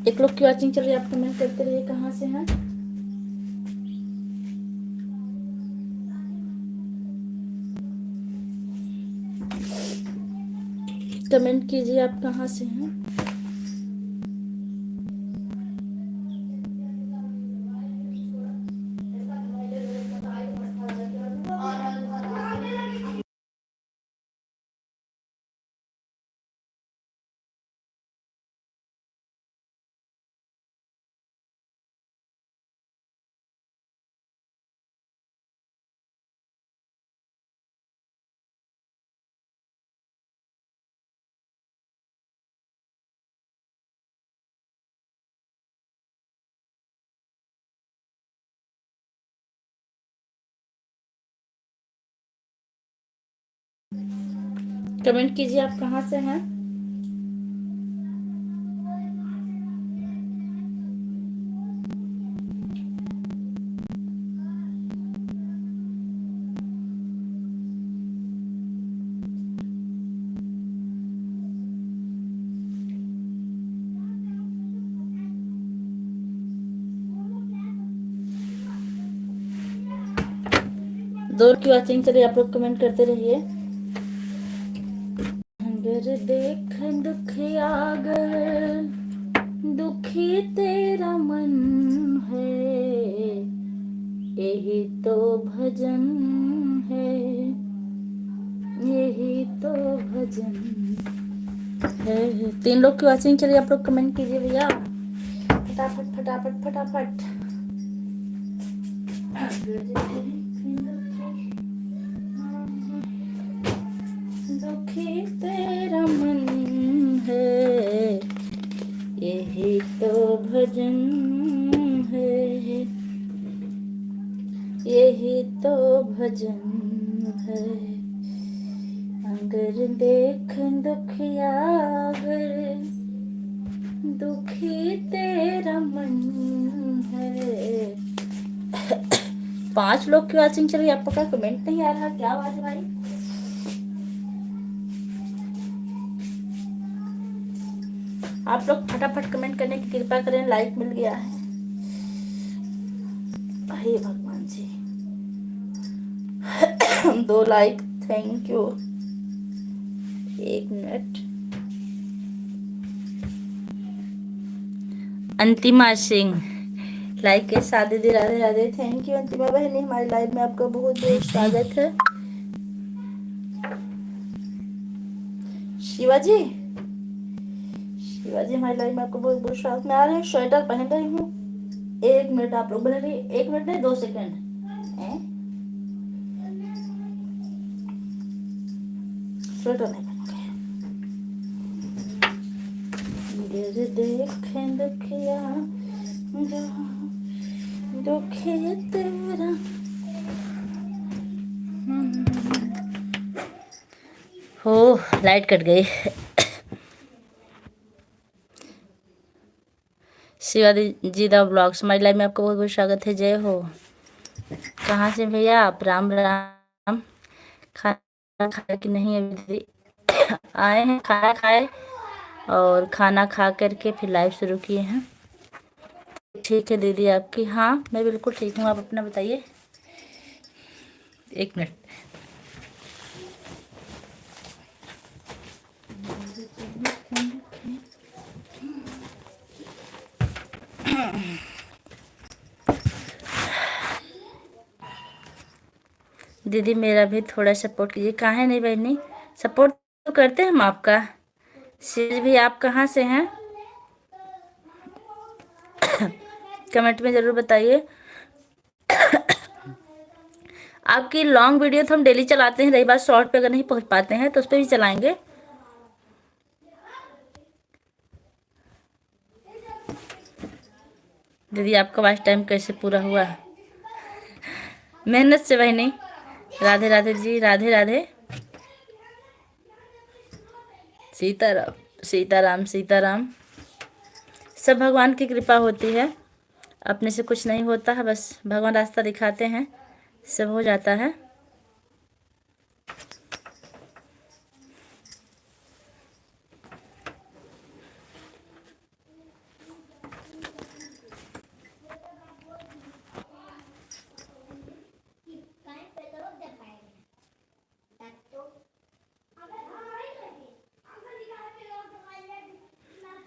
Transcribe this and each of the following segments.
एक लोग की वॉचिंग चल रही है, आप कमेंट करते रहिए कहाँ से हैं। कमेंट कीजिए आप कहाँ से हैं। कमेंट कीजिए आप कहाँ से हैं। दो की वॉचिंग चलिए, आप लोग कमेंट करते रहिए। अगर देख दुखिया अगर दुखी तेरा मन है, यही तो भजन है, यही तो भजन है। 3 लोग की वॉचिंग चलिए, आप लोग कमेंट कीजिए भैया, फटाफट फटाफट फटाफट। दुखी तेरा मन है, यही तो भजन है, यही तो भजन है। अगर देख दुखिया अगर दुखी तेरा मन है। 5 लोग की वॉचिंग चल रही है, आपका कमेंट नहीं आ रहा, क्या बात है भाई। आप लोग फटाफट कमेंट करने की कृपा करें, लाइक मिल गया है। हे भगवान जी 2 like, thank you. 1 minute. Antima Singh like के साथ दीदी, राधे राधे, थैंक यू अंतिमा बहनी, हमारी लाइव में आपका बहुत बहुत स्वागत है। शिवाजी शिवाजी हमारी लाइव में आपको बहुत बहुत स्वागत। मैं आ रही हूँ, स्वेटर पहन रही हूँ। 1 मिनट आप लोग बने रहिए, 1 मिनट नहीं 2 सेकंड। स्वेटर नहीं पहनोगे। देखें दुखिया दुखी तेरा। हो लाइट कट गई। शिवाजी जी दा ब्लॉग्स हमारी लाइव में आपका बहुत बहुत स्वागत है। जय हो। कहाँ से भैया आप? राम राम। खाना खाया कि नहीं अभी? आए हैं, खाना खाए और खाना खा करके फिर लाइव शुरू किए हैं। ठीक है दीदी आपकी? हाँ मैं बिल्कुल ठीक हूँ, आप अपना बताइए। 1 मिनट। दीदी मेरा भी थोड़ा सपोर्ट कीजिए। काहे नहीं बहनी, सपोर्ट तो करते हैं हम आपका। शीज भी आप कहाँ से हैं? कमेंट में ज़रूर बताइए। आपकी लॉन्ग वीडियो तो हम डेली चलाते हैं, रही बात शॉर्ट पे अगर नहीं पहुंच पाते हैं तो उस पर भी चलाएंगे। दीदी आपका वाच टाइम कैसे पूरा हुआ? मेहनत से बहनी। राधे राधे जी, राधे राधे। सीताराम सीताराम सीताराम। सब भगवान की कृपा होती है, अपने से कुछ नहीं होता है, बस भगवान रास्ता दिखाते हैं, सब हो जाता है।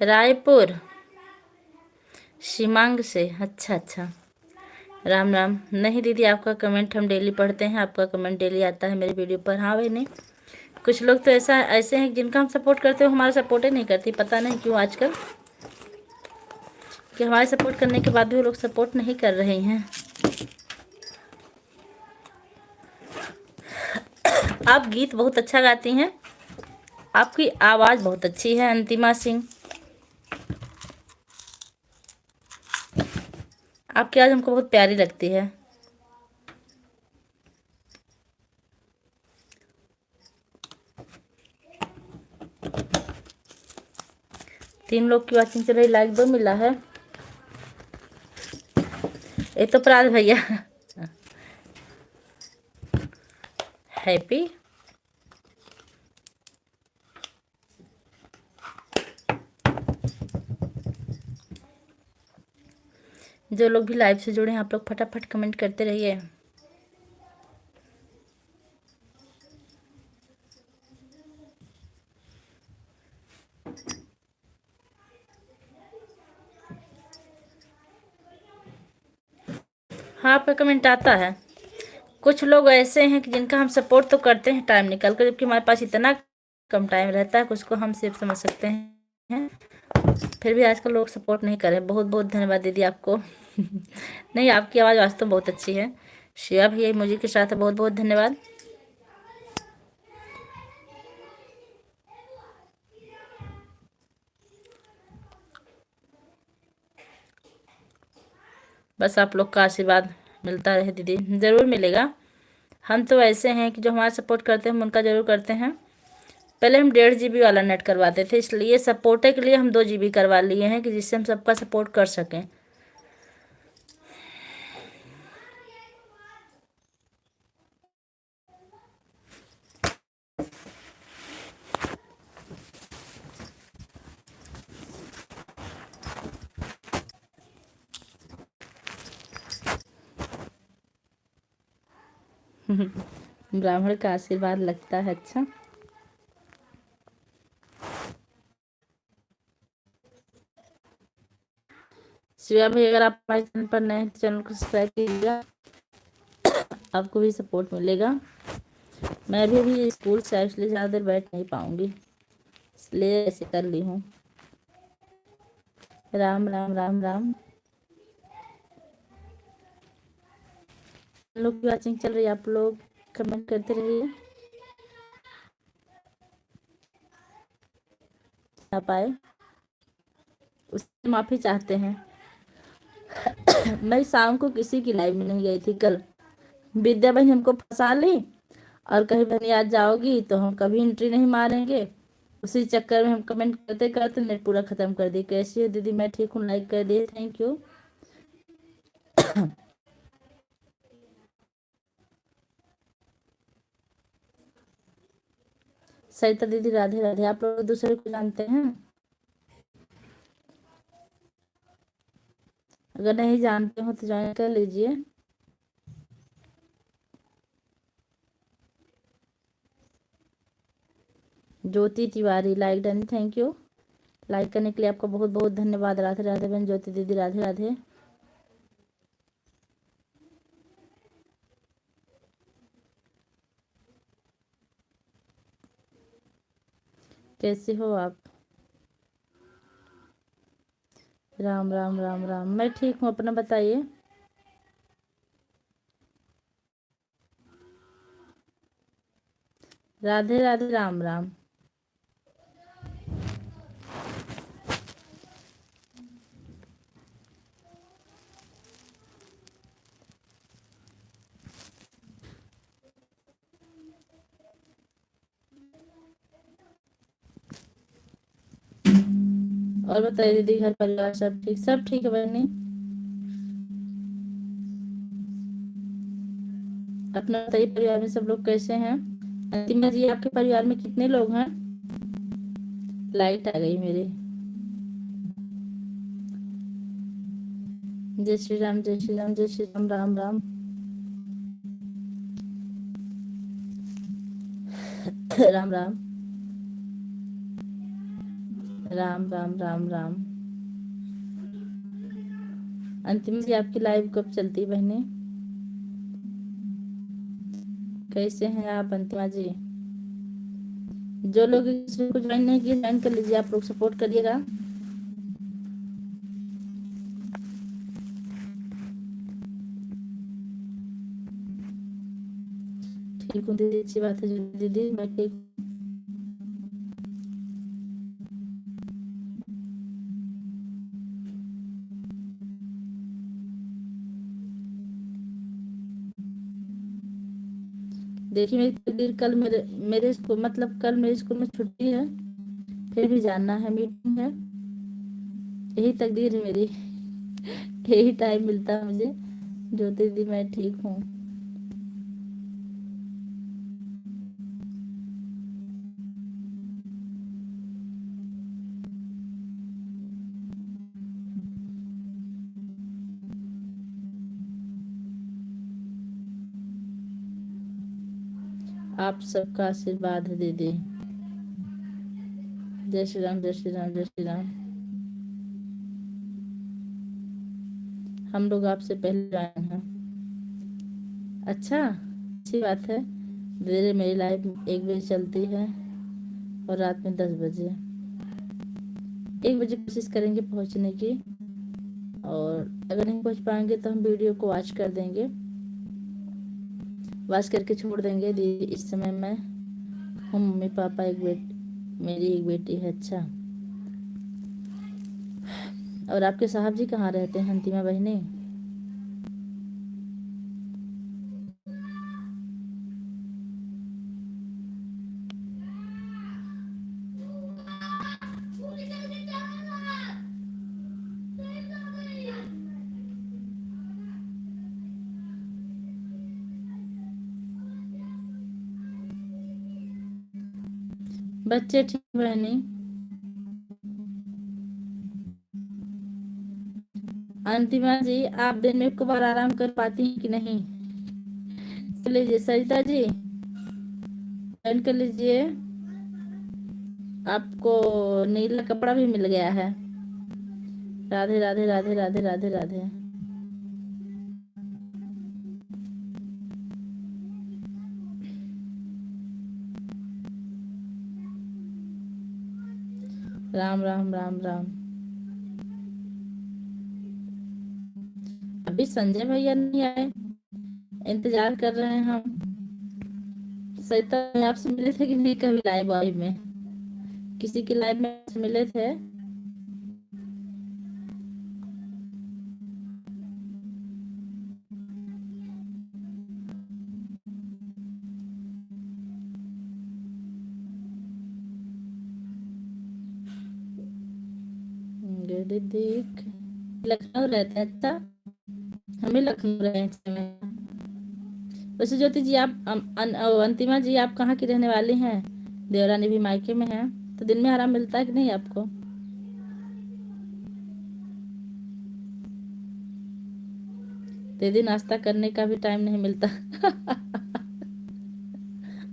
रायपुर शिमांग से। अच्छा अच्छा, राम राम। नहीं दीदी, आपका कमेंट हम डेली पढ़ते हैं, आपका कमेंट डेली आता है मेरी वीडियो पर। हाँ भाई, नहीं कुछ लोग तो ऐसे हैं जिनका हम सपोर्ट करते हो हमारा सपोर्ट ही नहीं करती, पता नहीं क्यों आजकल, कि हमारे सपोर्ट करने के बाद भी वो लोग सपोर्ट नहीं कर रहे हैं। आप गीत बहुत अच्छा गाती हैं, आपकी आवाज़ बहुत अच्छी है अंतिमा सिंह। आपकी आवाज़ हमको बहुत प्यारी लगती है। तीन लोग की वॉचिंग चल रही, लाइक 2 मिला है। ये तो प्राज भैया हैप्पी। जो लोग भी लाइव से जुड़े हैं आप लोग फटाफट कमेंट करते रहिए। हाँ, आपका कमेंट आता है। कुछ लोग ऐसे हैं कि जिनका हम सपोर्ट तो करते हैं टाइम निकाल कर, जबकि हमारे पास इतना कम टाइम रहता है, कुछ को हम सिर्फ समझ सकते हैं, फिर भी आजकल लोग सपोर्ट नहीं कर रहे। बहुत बहुत धन्यवाद दीदी आपको नहीं, आपकी आवाज़ वास्तव में बहुत अच्छी है। शिवा भैया मुझे के साथ बहुत बहुत धन्यवाद। बस आप लोग का आशीर्वाद मिलता रहे दीदी, ज़रूर मिलेगा। हम तो ऐसे हैं कि जो हमारा सपोर्ट करते हैं हम उनका ज़रूर करते हैं। पहले हम 1.5 GB वाला नेट करवाते थे, इसलिए सपोर्ट के लिए हम 2 GB करवा लिए हैं, कि जिससे हम सबका सपोर्ट कर सकें। ब्राह्मण का आशीर्वाद लगता है। अच्छा, शिवा भाई अगर आप हमारे चैनल पर नए हैं तो चैनल को सब्सक्राइब कीजिएगा, आपको भी सपोर्ट मिलेगा। मैं भी अभी स्कूल से इसलिए ज़्यादा देर बैठ नहीं पाऊंगी, इसलिए ऐसे कर ली हूँ। राम राम राम राम। लोग की वॉचिंग चल रही है, आप लोग कमेंट करते रहिए। आप आए उससे माफ़ी चाहते हैं। मैं शाम को किसी की लाइव में नहीं गई थी कल, विद्या बहन हमको फंसा ली और कहीं बहन आज जाओगी तो हम कभी एंट्री नहीं मारेंगे, उसी चक्कर में हम कमेंट करते करते नेट पूरा ख़त्म कर दी। कैसी है दीदी? मैं ठीक हूँ, लाइक कर दिए, थैंक यू। सरिता दीदी राधे राधे। आप लोग दूसरे को जानते हैं? अगर नहीं जानते हो तो ज्वाइन कर लीजिए। Jyoti Tiwari like done, thank you. Like करने के लिए आपका बहुत बहुत धन्यवाद। राधे राधे बहन ज्योति दीदी, राधे राधे। कैसे हो आप? राम राम राम राम। मैं ठीक हूँ, अपना बताइए। राधे राधे, राम राम। और बताइए दीदी, घर परिवार सब ठीक? सब ठीक है बहनी। अपना बताइए, परिवार में सब लोग कैसे हैं? अंतिमा जी, आपके परिवार में कितने लोग हैं? लाइट आ गई मेरी। जय श्री राम, जय श्री राम, जय श्री राम, राम राम। राम राम। राम राम राम राम। अंतिम जी आपकी लाइव कब चलती है बहने? कैसे हैं आप अंतिमा जी? जो लोग इस को ज्वाइन नहीं किए ज्वाइन कर लीजिए, आप लोग सपोर्ट करिएगा। ठीक हूँ दीदी, अच्छी बात है दीदी, मैं ठीक। देखिए मेरी तकदीर, कल मेरे मेरे स्कूल मतलब कल मेरे स्कूल में छुट्टी है, फिर भी जानना है, मीटिंग है। यही तकदीर है मेरी। यही टाइम मिलता है मुझे। ज्योति दीदी मैं ठीक हूँ। आप सबका आशीर्वाद है दीदी। जय श्री राम जय श्री राम जय श्री राम। हम लोग आपसे पहले ज्वाइन हैं। अच्छा, अच्छी बात है। धीरे मेरी लाइफ 1 बजे चलती है और रात में 10 बजे। 1 बजे कोशिश करेंगे पहुंचने की, और अगर नहीं पहुंच पाएंगे तो हम वीडियो को वॉच कर देंगे, वॉच करके छोड़ देंगे। दीदी इस समय मैं हूँ, मम्मी पापा, मेरी एक बेटी है। अच्छा, और आपके साहब जी कहाँ रहते हैं अंतिमा बहनी? बच्चे ठीक बहनी? अंतिमा जी आप दिन में एक बार आराम कर पाती हैं कि नहीं? कर लीजिए सरिता जी, ज्वाइन कर लीजिए। आपको नीला कपड़ा भी मिल गया है। राधे राधे राधे राधे राधे राधे। राम राम राम राम। अभी संजय भैया नहीं आए, इंतजार कर रहे हैं हम। सरिता मैं आपसे मिले थे कि नहीं कभी लाइव वाइव में? किसी की लाइव में आपसे मिले थे? देख, लखनऊ रहते हैं। अच्छा, हमें लखनऊ रहे हैं। वैसे ज्योति जी आप अंतिमा जी आप कहाँ की रहने वाली हैं? देवरानी भी मायके में है, तो दिन में आराम मिलता है कि नहीं आपको? दीदी नाश्ता करने का भी टाइम नहीं मिलता।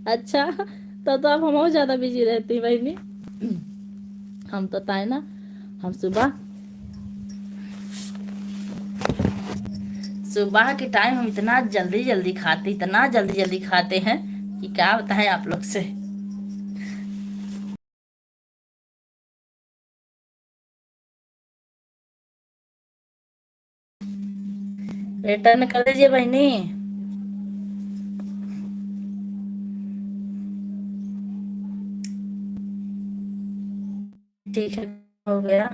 अच्छा, तो आप हम और ज्यादा बिजी रहती बहनी। हम तो ताए ना, हम सुबह सुबह के टाइम हम इतना जल्दी जल्दी खाते, इतना जल्दी जल्दी खाते हैं कि क्या बताएं आप लोग से। रिटर्न कर दीजिए बहनी। ठीक है, हो गया।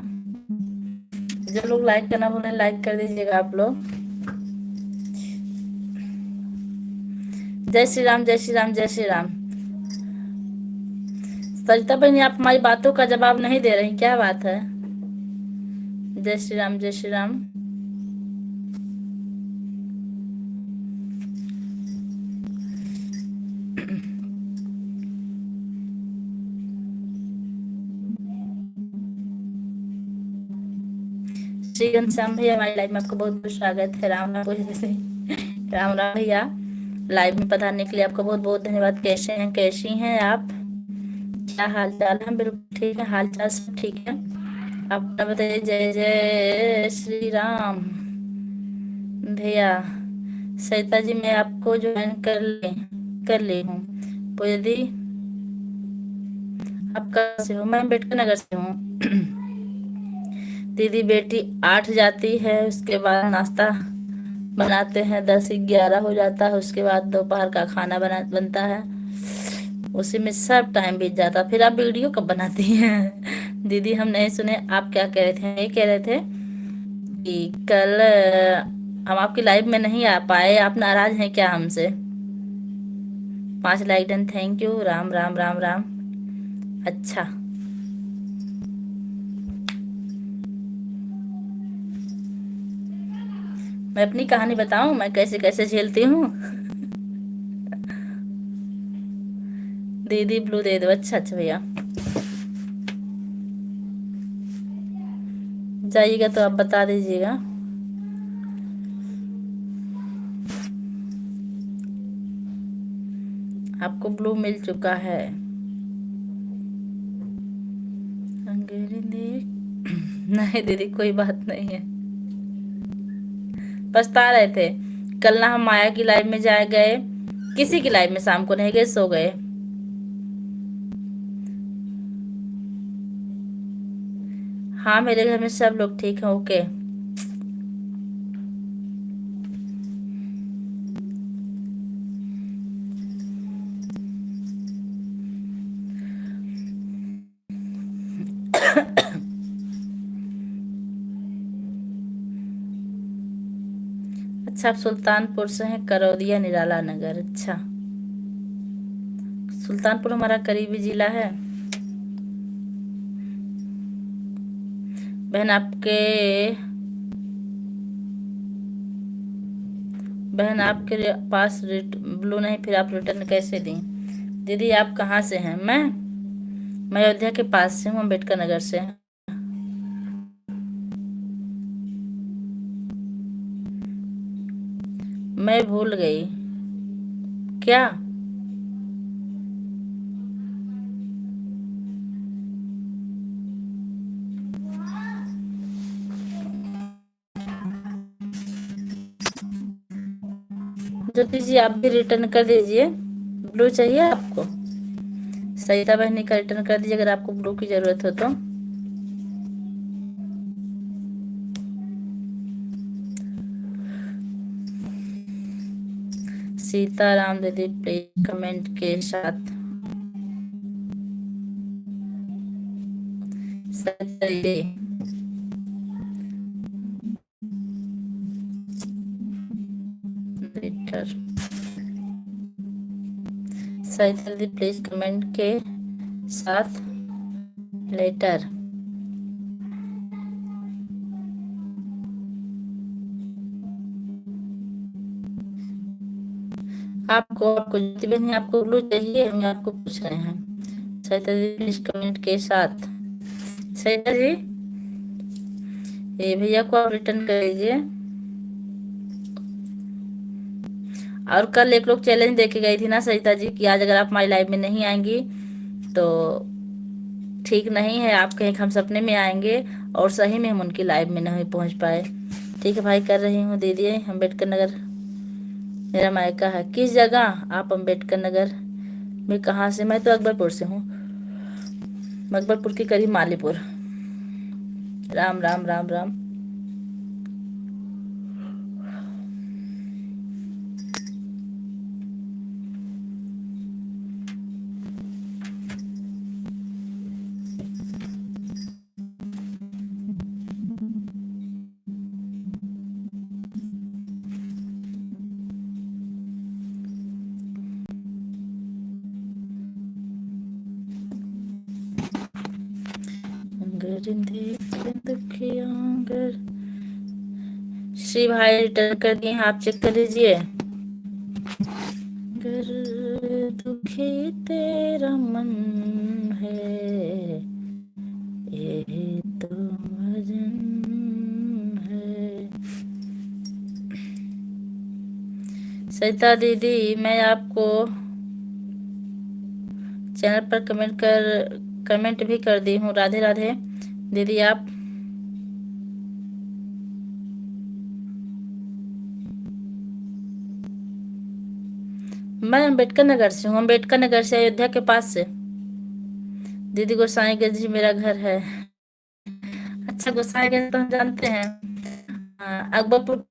जो लोग लाइक करना बोले लाइक कर दीजिएगा आप लोग। जय श्री राम जय श्री राम जय श्री राम। सरिता बहनी आप हमारी बातों का जवाब नहीं दे रही, क्या बात है? जय श्री राम जय श्री राम। श्री घनश्याम भैया हमारी लाइव में आपको बहुत बहुत स्वागत है। राम राम राम राम भैया, लाइव में पधारने के लिए आपको बहुत बहुत धन्यवाद। कैसे हैं, कैसी हैं आप? क्या हाल चाल है? बिल्कुल ठीक है, हाल चाल सब ठीक है। अपना बताइए। जय जय श्री राम। भैया सरिता जी, मैं आपको ज्वाइन कर ली हूँ। पूजा दी, आप कहाँ से हो? मैं अम्बेडकर नगर से हूँ। दीदी बेटी 8 जाती है, उसके बाद नाश्ता बनाते हैं, 10 11 हो जाता है, उसके बाद दोपहर का खाना बनता है, उसी में सब टाइम बीत जाता। फिर आप वीडियो कब बनाती हैं? दीदी हम नहीं सुने, आप क्या कह रहे थे? ये कह रहे थे कि कल हम आपकी लाइव में नहीं आ पाए, आप नाराज हैं क्या हमसे? 5 like done, thank you. Ram Ram Ram Ram. अच्छा, मैं अपनी कहानी बताऊं, मैं कैसे कैसे झेलती हूँ। दीदी ब्लू दे दो। अच्छा अच्छा भैया, जाइएगा तो आप बता दीजिएगा। आपको ब्लू मिल चुका है। अंगेरी देख। नहीं दीदी, कोई बात नहीं है। पछता रहे थे। कल ना हम माया की लाइव में जाए गए, किसी की लाइव में शाम को नहीं गए, सो गए। हाँ, मेरे घर में सब लोग ठीक हैं। ओके। अच्छा, आप सुल्तानपुर से हैं, करौदिया निराला नगर। अच्छा, सुल्तानपुर हमारा करीबी जिला है। बहन आपके बहन आपके पास ब्लू नहीं, फिर आप रिटर्न कैसे दी? दीदी आप कहाँ से हैं? मैं अयोध्या के पास से हूँ, अम्बेडकर नगर से। मैं भूल गई। क्या? ज्योति जी आप भी रिटर्न कर दीजिए। ब्लू चाहिए आपको? सरिता बहनी का रिटर्न कर दीजिए अगर आपको ब्लू की जरूरत हो तो। सीताराम दीदी प्लीज कमेंट के साथ। सरिता दीदी, लेटर। सरिता दीदी प्लीज कमेंट के साथ लेटर। आपको ज्योति बहनी आपको ब्लू चाहिए? हम आपको पूछ रहे हैं। सरिता दीदी प्लीज कमेंट के साथ। सरिता जी, ये भैया को आप रिटर्न कर दीजिए। और कल एक लोग चैलेंज देके गई थी ना सरिता जी कि आज अगर आप हमारी लाइव में नहीं आएंगी तो ठीक नहीं है, आप कहीं हम सपने में आएंगे। और सही में हम उनकी लाइव में नहीं पहुंच पाए। ठीक है भाई, कर रही हूँ दीदी। अम्बेडकर नगर मेरा मायका है। किस जगह? आप अम्बेडकर नगर में कहाँ से? मैं तो अकबरपुर से हूँ, अकबरपुर के करीब मालीपुर। राम राम राम राम। दुखिया श्री भाई रिटर्न कर दिए हैं, आप चेक कर लीजिए। अगर दुखी तेरा मन है, ये तो भजन है। सरिता दीदी मैं आपको चैनल पर कमेंट भी कर दी हूँ। राधे राधे दीदी। आप मैं अम्बेडकर नगर से हूँ, अम्बेडकर नगर से, अयोध्या के पास से। दीदी गोसाईगंज जी मेरा घर है। अच्छा, गोसाईगंज तो हम जानते हैं। अकबरपुर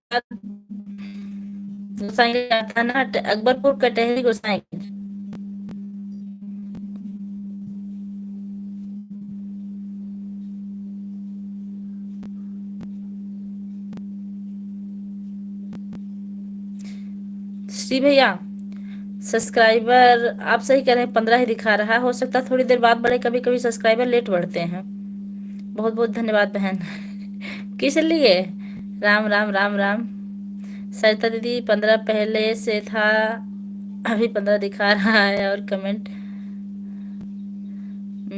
गोसाईगंज था ना, अकबरपुर कटहरी गोसाईगंज। श्री भैया सब्सक्राइबर आप सही कह रहे हैं, 15 ही दिखा रहा है। हो सकता है थोड़ी देर बाद बढ़े, कभी कभी सब्सक्राइबर लेट बढ़ते हैं। बहुत बहुत धन्यवाद बहन। किस लिए? राम राम राम राम। सरिता दीदी 15 पहले से था, अभी 15 दिखा रहा है। और कमेंट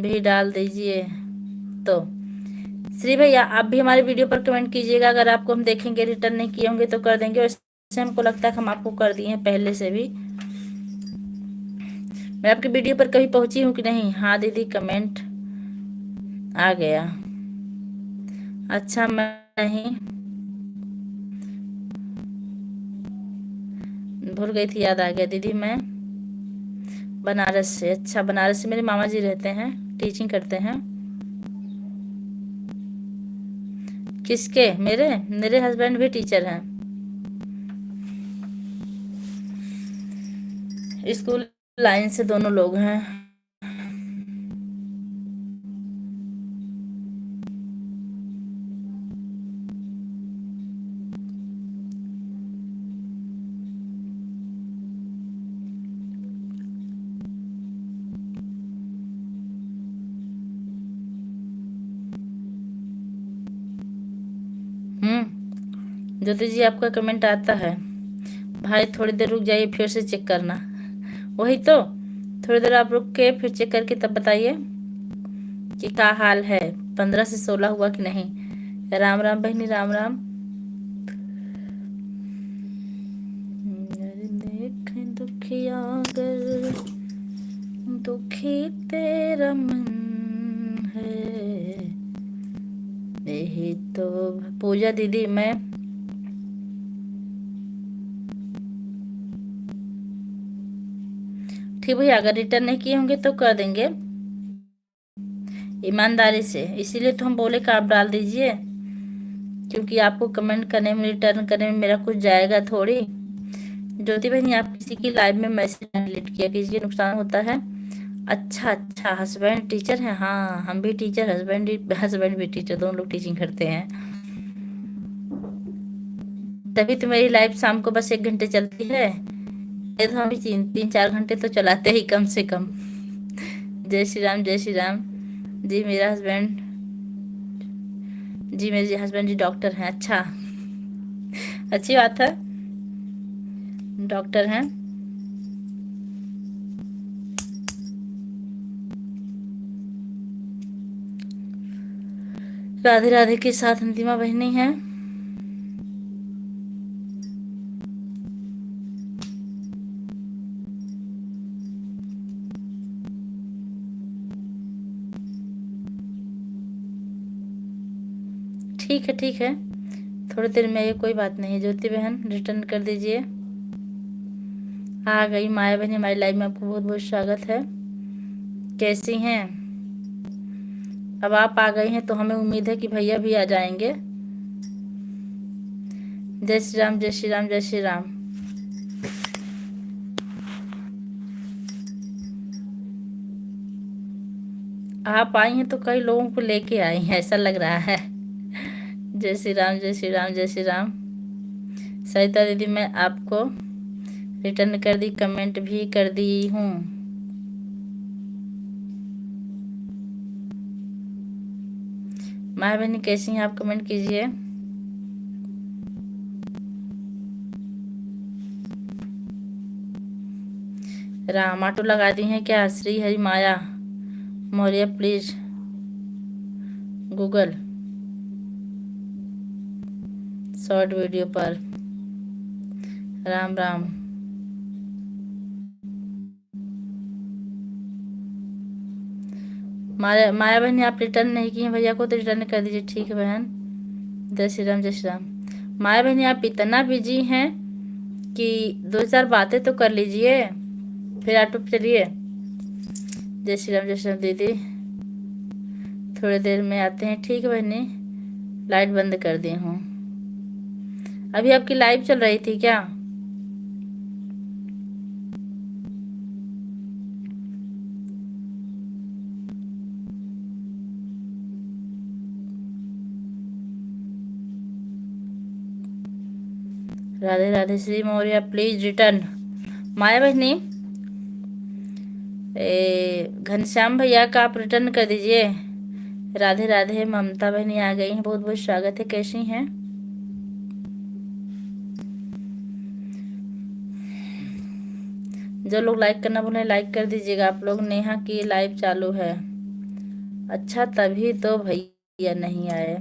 भी डाल दीजिए। तो श्री भैया आप भी हमारे वीडियो पर कमेंट कीजिएगा। अगर आपको हम देखेंगे रिटर्न नहीं किए होंगे तो कर देंगे। वैसे हमको लगता है कि हम आपको कर दिए हैं पहले से भी। मैं आपकी वीडियो पर कभी पहुंची हूँ कि नहीं? हाँ दीदी कमेंट आ गया। अच्छा मैं नहीं भूल गई थी, याद आ गया दीदी। मैं बनारस से। अच्छा, बनारस से मेरे मामा जी रहते हैं, टीचिंग करते हैं। किसके? मेरे मेरे हस्बैंड भी टीचर हैं, स्कूल लाइन से दोनों लोग हैं। ज्योति जी आपका कमेंट आता है। भाई थोड़ी देर रुक जाइए, फिर से चेक करना। वही तो, थोड़ी देर आप रुक के फिर चेक करके तब बताइए कि क्या हाल है, 15 से 16 हुआ कि नहीं। राम राम बहनी, राम राम। देख दुखिया अगर दुखी तेरा मन है, यही तो। पूजा दीदी मैं ठीक भैया, अगर रिटर्न नहीं किए होंगे तो कर देंगे ईमानदारी से। इसीलिए तो हम बोले कि आप डाल दीजिए, क्योंकि आपको कमेंट करने में, रिटर्न करने में मेरा कुछ जाएगा थोड़ी। ज्योति बहनी आप किसी की लाइव में मैसेज डिलीट किया कीजिए, नुकसान होता है। अच्छा अच्छा, हस्बैंड टीचर हैं। हाँ हम भी टीचर, हस्बैंड भी टीचर, दोनों लोग टीचिंग करते हैं। तभी तो मेरी लाइव शाम को बस 1 घंटे चलती है। ये तो हम भी 3-4 घंटे तो चलाते ही कम से कम। जय श्री राम, जय श्री राम। जी मेरा हस्बैंड जी मेरे हस्बैंड जी डॉक्टर हैं। अच्छा, अच्छी बात है, डॉक्टर हैं। राधे राधे के साथ अंतिमा बहनी है। ठीक है ठीक है, थोड़ी देर में, ये कोई बात नहीं है। ज्योति बहन रिटर्न कर दीजिए। आ गई माया बहन हमारी लाइव में, आपको बहुत बहुत स्वागत है। कैसी हैं? अब आप आ गई हैं तो हमें उम्मीद है कि भैया भी आ जाएंगे। जय श्री राम, जय श्री राम, जय श्री राम। आप आई हैं तो कई लोगों को लेके आई हैं, ऐसा लग रहा है। जय श्री राम, जय श्री राम, जय श्री राम। सरिता दीदी मैं आपको रिटर्न कर दी, कमेंट भी कर दी हूँ। माया बहनी कैसी हैं आप? कमेंट कीजिए। राम ऑटो लगा दी हैं क्या? Shri Hari Maya Maurya please Google short video पर। राम राम। माया माया बहन आप रिटर्न नहीं किए हैं भैया को तो रिटर्न कर दीजिए। ठीक है बहन। जय श्री राम, जय श्री राम। माया बहन आप इतना बिजी हैं कि 2-4 बातें तो कर लीजिए, फिर ऑटो पे चलिए। जय श्री राम, जय श्री राम दीदी। थोड़ी देर में आते हैं। ठीक है बहनी, लाइट बंद कर दी हूँ। अभी आपकी लाइव चल रही थी क्या? राधे राधे। Shri Maurya please return. माया बहनी घनश्याम भैया का आप रिटर्न कर दीजिए। राधे राधे। ममता बहनी आ गई हैं, बहुत बहुत स्वागत है। कैसी हैं? जो लोग लाइक करना भूलें लाइक कर दीजिएगा आप लोग। नेहा की लाइव चालू है। अच्छा तभी तो भैया नहीं आए।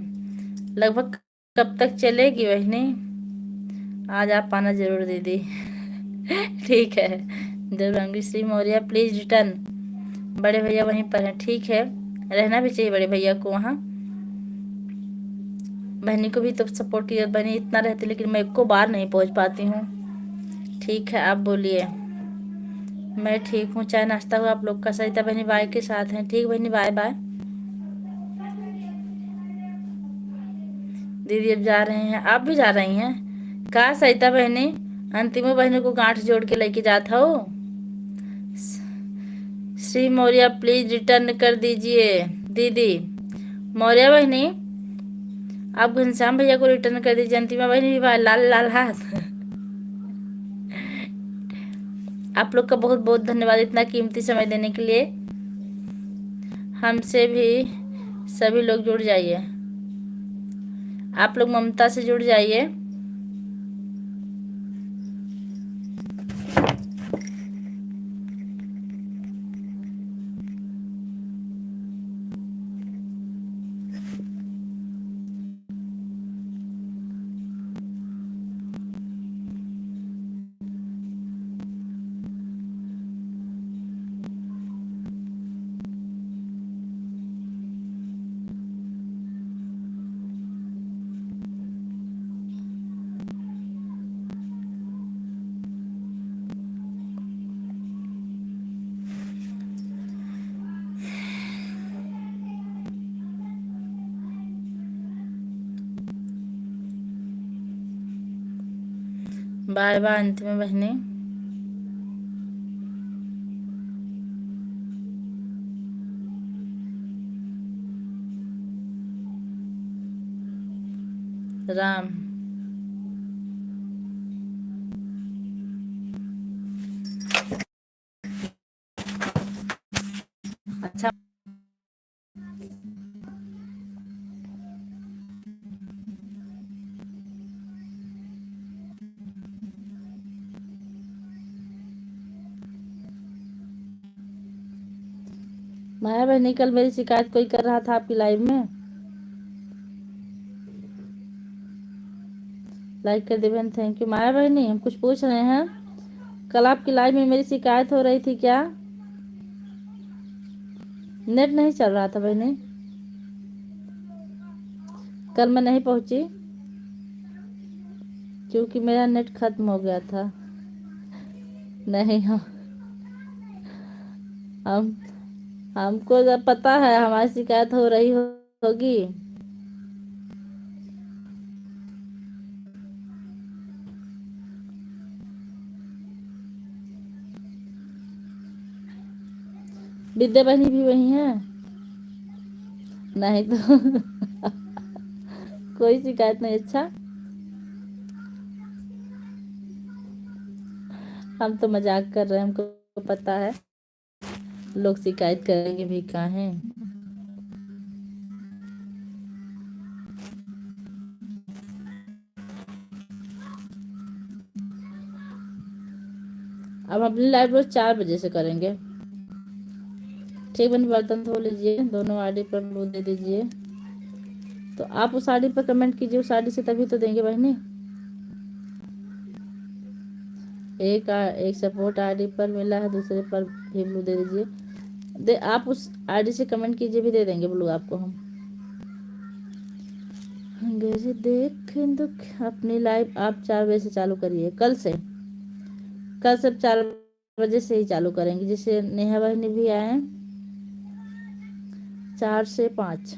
लगभग कब तक चलेगी बहनी? आज आप आना जरूर दीदी। ठीक है, जरूर आऊंगी। Shri Maurya please return. बड़े भैया वहीं पर हैं। ठीक है, रहना भी चाहिए बड़े भैया को वहाँ। बहनी को भी तो सपोर्ट की जरूरत। बहनी इतना रहती लेकिन मैं एको बार नहीं पहुँच पाती हूँ। ठीक है, आप बोलिए। मैं ठीक हूँ। चाय नाश्ता हुआ आप लोग का? सरिता बहनी बाय के साथ हैं। ठीक बहनी, बाय बाय। दीदी अब जा रहे हैं। आप भी जा रही हैं? कहा सरिता बहनी अंतिमो बहनों को गांठ जोड़ के लेके जाता हो। श्री मौर्य प्लीज रिटर्न कर दीजिए दीदी। मौर्य बहनी आप घनश्याम भैया को रिटर्न कर दीजिए। अंतिमा बहनी भी बाय। लाल लाल हाथ। आप लोग का बहुत बहुत धन्यवाद इतना कीमती समय देने के लिए। हमसे भी सभी लोग जुड़ जाइए। आप लोग ममता से जुड़ जाइए। बाय बाय अंतिमा बहनी। राम। अच्छा माया बहनी कल मेरी शिकायत कोई कर रहा था आपकी लाइव में। लाइक कर दे बहन, थैंक यू। माया बहनी हम कुछ पूछ रहे हैं। कल आपकी लाइव में मेरी शिकायत हो रही थी क्या? नेट नहीं चल रहा था बहनी। कल मैं नहीं पहुंची क्योंकि मेरा नेट खत्म हो गया था। नहीं हम हमको जब पता है हमारी शिकायत हो रही होगी। विद्या बहनी भी वही है। नहीं तो कोई शिकायत नहीं। अच्छा हम तो मजाक कर रहे हैं, हमको पता है लोग शिकायत करेंगे भी काहे। अब अपनी लाइव रोज 4 बजे से करेंगे। ठीक बनी, बर्तन धो लीजिए। दोनों आईडी पर वो दे दीजिए। तो आप उस आईडी पर कमेंट कीजिए, उस आईडी से तभी तो देंगे बहनी। एक सपोर्ट आईडी पर मिला है, दूसरे पर भी ब्लू दे दीजिए। दे, आप उस आईडी से कमेंट कीजिए, भी दे देंगे ब्लू आपको हम। अंग्रेजी देख दुख अपनी लाइव आप 4 बजे से चालू करिए, कल से 4 बजे से ही चालू करेंगे, जिससे नेहा बहनी भी आए 4 से 5।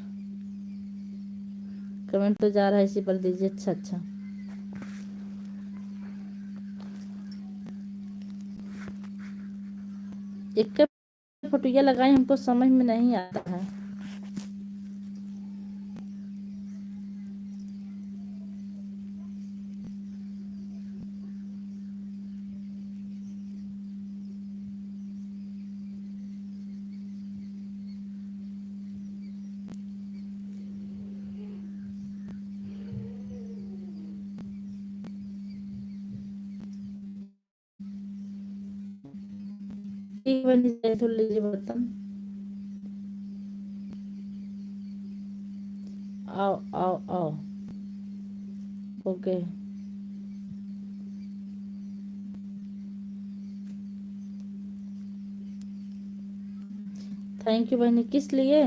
कमेंट तो जा रहा है, इसी पर दीजिए। अच्छा एक फोटोया लगाए, हमको समझ में नहीं आता है। ठीक बनी थोड़ा लीजिए बर्तन। आओ आओ आओ। ओके। थैंक यू बहनी। किस लिए?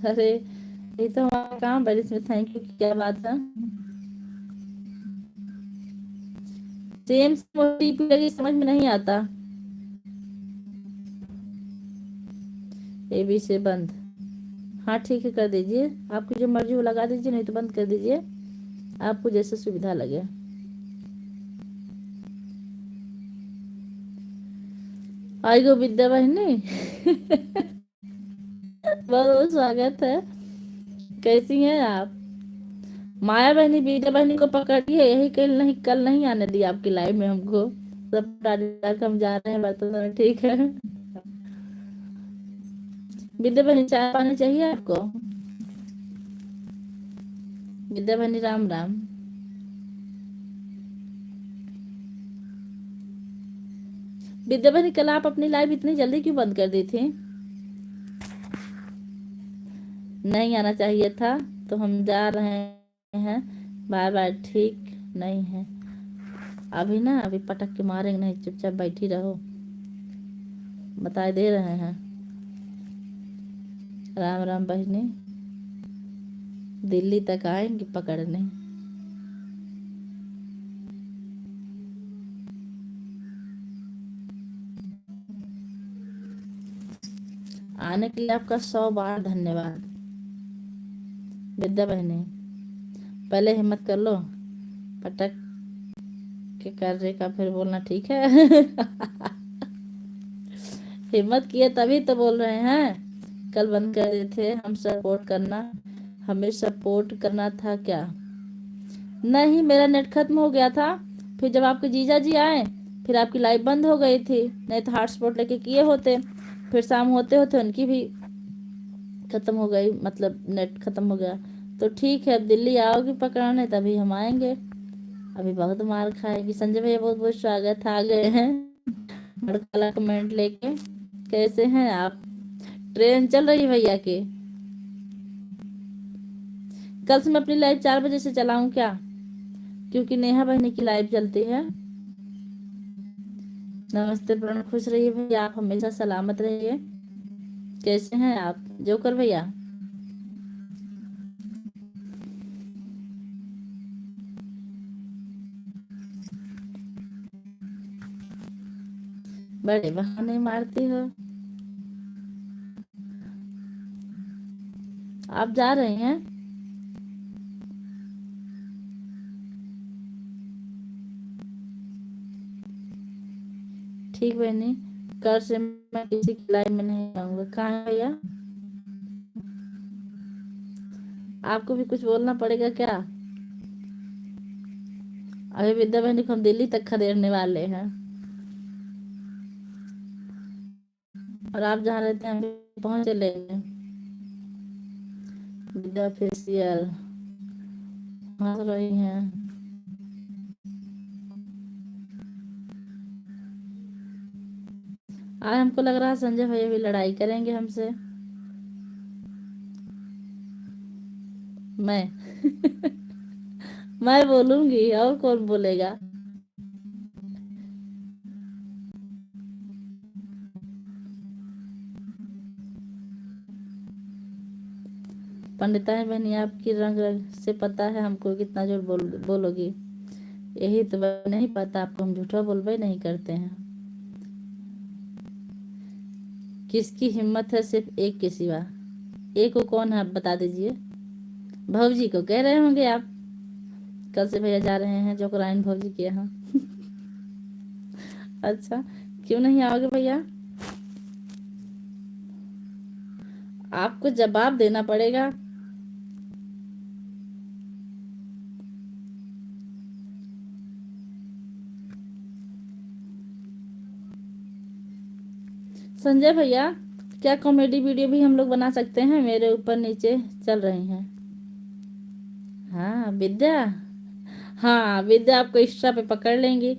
अरे ये तो हमारा काम है, इसमें थैंक यू की क्या बात है। सेम ओटीपी लगी, समझ में नहीं आता। ए बी से बंद। हाँ ठीक है, कर दीजिए। आपकी जो मर्जी हो लगा दीजिए, नहीं तो बंद कर दीजिए, आपको जैसे सुविधा लगे। आई गो विद्या बहनी। बहुत बहुत स्वागत है। कैसी हैं आप? माया बहनी विद्या बहनी को पकड़िए, यही कल नहीं आने दिया आपकी लाइव में हमको। सब डाल हम जा रहे हैं बर्तन में, ठीक है। विद्या बहनी चाय पानी चाहिए आपको? विद्या बहनी राम राम। विद्या बहनी कल आप अपनी लाइव इतनी जल्दी क्यों बंद कर दी थी? नहीं आना चाहिए था, तो हम जा रहे हैं। Bye bye. ठीक नहीं है अभी ना, अभी पटक के मारेंगे नहीं, चुपचाप बैठी रहो। बताए दे रहे हैं। राम राम बहनी। दिल्ली तक आएंगे पकड़ने। आने के लिए आपका 100 बार धन्यवाद विद्या बहनी। पहले हिम्मत कर लो, पटक के कर का फिर बोलना, ठीक है। हिम्मत किए तभी तो बोल रहे हैं। कल बंद कर दिए थे, हम सपोर्ट करना, हमें सपोर्ट करना था क्या? नहीं, मेरा नेट खत्म हो गया था। फिर जब आपके जीजा जी आए, फिर आपकी लाइव बंद हो गई थी, नहीं तो हॉटस्पॉट लेके किए होते। फिर शाम होते होते उनकी भी खत्म हो गई, मतलब नेट खत्म हो गया। तो ठीक है, अब दिल्ली आओगी पकड़ने तभी हम आएंगे। अभी बहुत मार खाएगी। संजय भैया बहुत बहुत स्वागत, आ गए हैं काला कमेंट लेके। कैसे हैं आप? ट्रेन चल रही है भैया की? कल से मैं अपनी लाइव 4 बजे से चलाऊं क्या? क्योंकि नेहा बहनी की लाइव चलती है। नमस्ते प्रणव, खुश रहिए भैया, आप हमेशा सलामत रहिए। कैसे हैं आप जोकर भैया? बड़े बहाने मारती हो। आप जा रहे हैं? ठीक बहनी, कल से मैं किसी की लाइव में नहीं आऊंगा। कहाँ है भैया? आपको भी कुछ बोलना पड़ेगा क्या? अभी विद्या बहनी को हम दिल्ली तक खदेड़ने वाले हैं, और आप जहाँ रहते हैं हम पहुंच चले। विद्या फेशियल हंस रही हैं। आज हमको लग रहा है संजय भैया भी लड़ाई करेंगे हमसे। मैं मैं बोलूंगी और कौन बोलेगा। पंडिताई बहनी, आपकी रंग रंग से पता है हमको कितना जोर बोलोगी। यही तो नहीं पता आपको, हम झूठा बोलबे नहीं करते हैं। किसकी हिम्मत है सिर्फ एक के सिवा? एक को कौन है आप बता दीजिए। भौजी को कह रहे होंगे आप। कल से भैया जा रहे हैं जोकराइन भौजी के यहाँ। अच्छा, क्यों नहीं आओगे भैया? आपको जवाब देना पड़ेगा। संजय भैया, क्या कॉमेडी वीडियो भी हम लोग बना सकते हैं? मेरे ऊपर नीचे चल रही हैं। हाँ विद्या, हाँ विद्या आपको इंस्टा पे पकड़ लेंगी।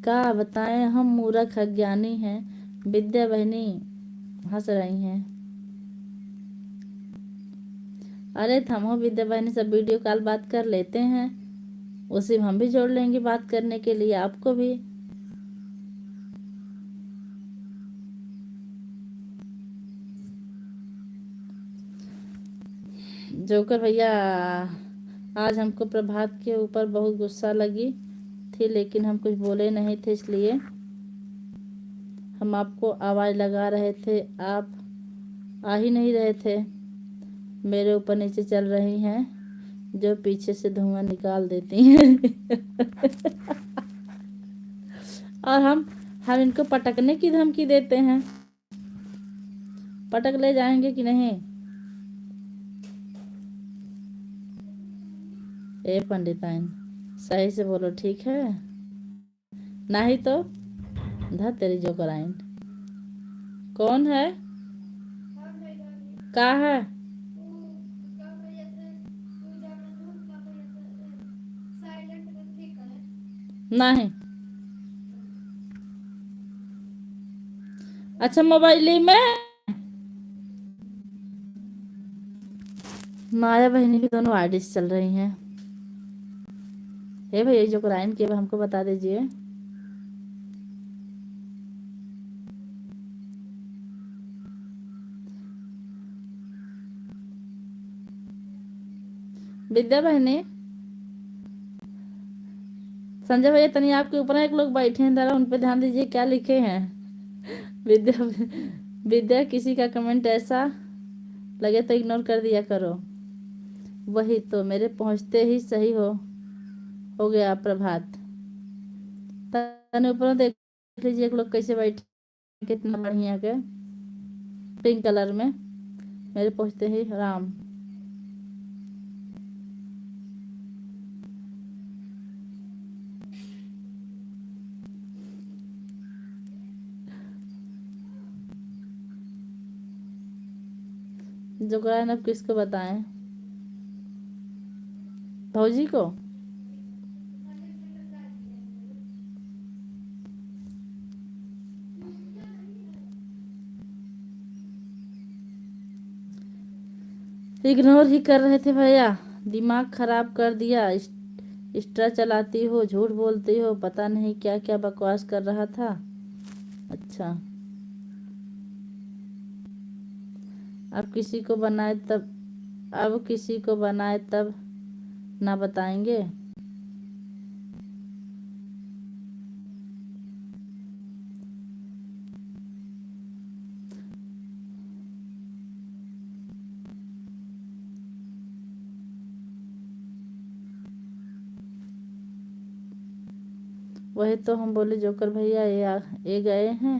क्या बताएं, हम मूर्ख अज्ञानी हैं। विद्या बहनी हंस रही हैं। अरे थमो विद्या बहनी, सब वीडियो कॉल बात कर लेते हैं, उसी में हम भी जोड़ लेंगे बात करने के लिए आपको भी। जोकर भैया, आज हमको प्रभात के ऊपर बहुत गुस्सा लगी थी, लेकिन हम कुछ बोले नहीं थे, इसलिए हम आपको आवाज़ लगा रहे थे, आप आ ही नहीं रहे थे। मेरे ऊपर नीचे चल रही हैं जो पीछे से धुआं निकाल देती हैं। और हम इनको पटकने की धमकी देते हैं। पटक ले जाएंगे कि नहीं? ए पंडिताइन, सही से बोलो ठीक है, नहीं तो धा तेरी जोकराइन। कौन है? का है? नहीं। अच्छा, मोबाइल में माया बहनी भी दोनों आईडी चल रही हैं। हे भैया जोकराइन के हमको बता दीजिए। विद्या बहनी, संजय भैया तनी आपके ऊपर एक लोग बैठे हैं, जरा उन पे ध्यान दीजिए क्या लिखे हैं। विद्या, विद्या किसी का कमेंट ऐसा लगे तो इग्नोर कर दिया करो। वही तो, मेरे पहुंचते ही सही हो गया प्रभात। तने ऊपर देख लीजिए एक लोग कैसे बैठे, कितना बढ़िया के पिंक कलर में, मेरे पहुंचते ही राम। जुकरान अब किसको बताएं? भौजी को? इग्नोर ही कर रहे थे भैया, दिमाग खराब कर दिया। इंस्टा चलाती हो, झूठ बोलती हो, पता नहीं क्या क्या बकवास कर रहा था। अच्छा, अब किसी को बनाए तब, अब किसी को बनाए तब ना बताएंगे। वही तो हम बोले जोकर भैया ये गए हैं,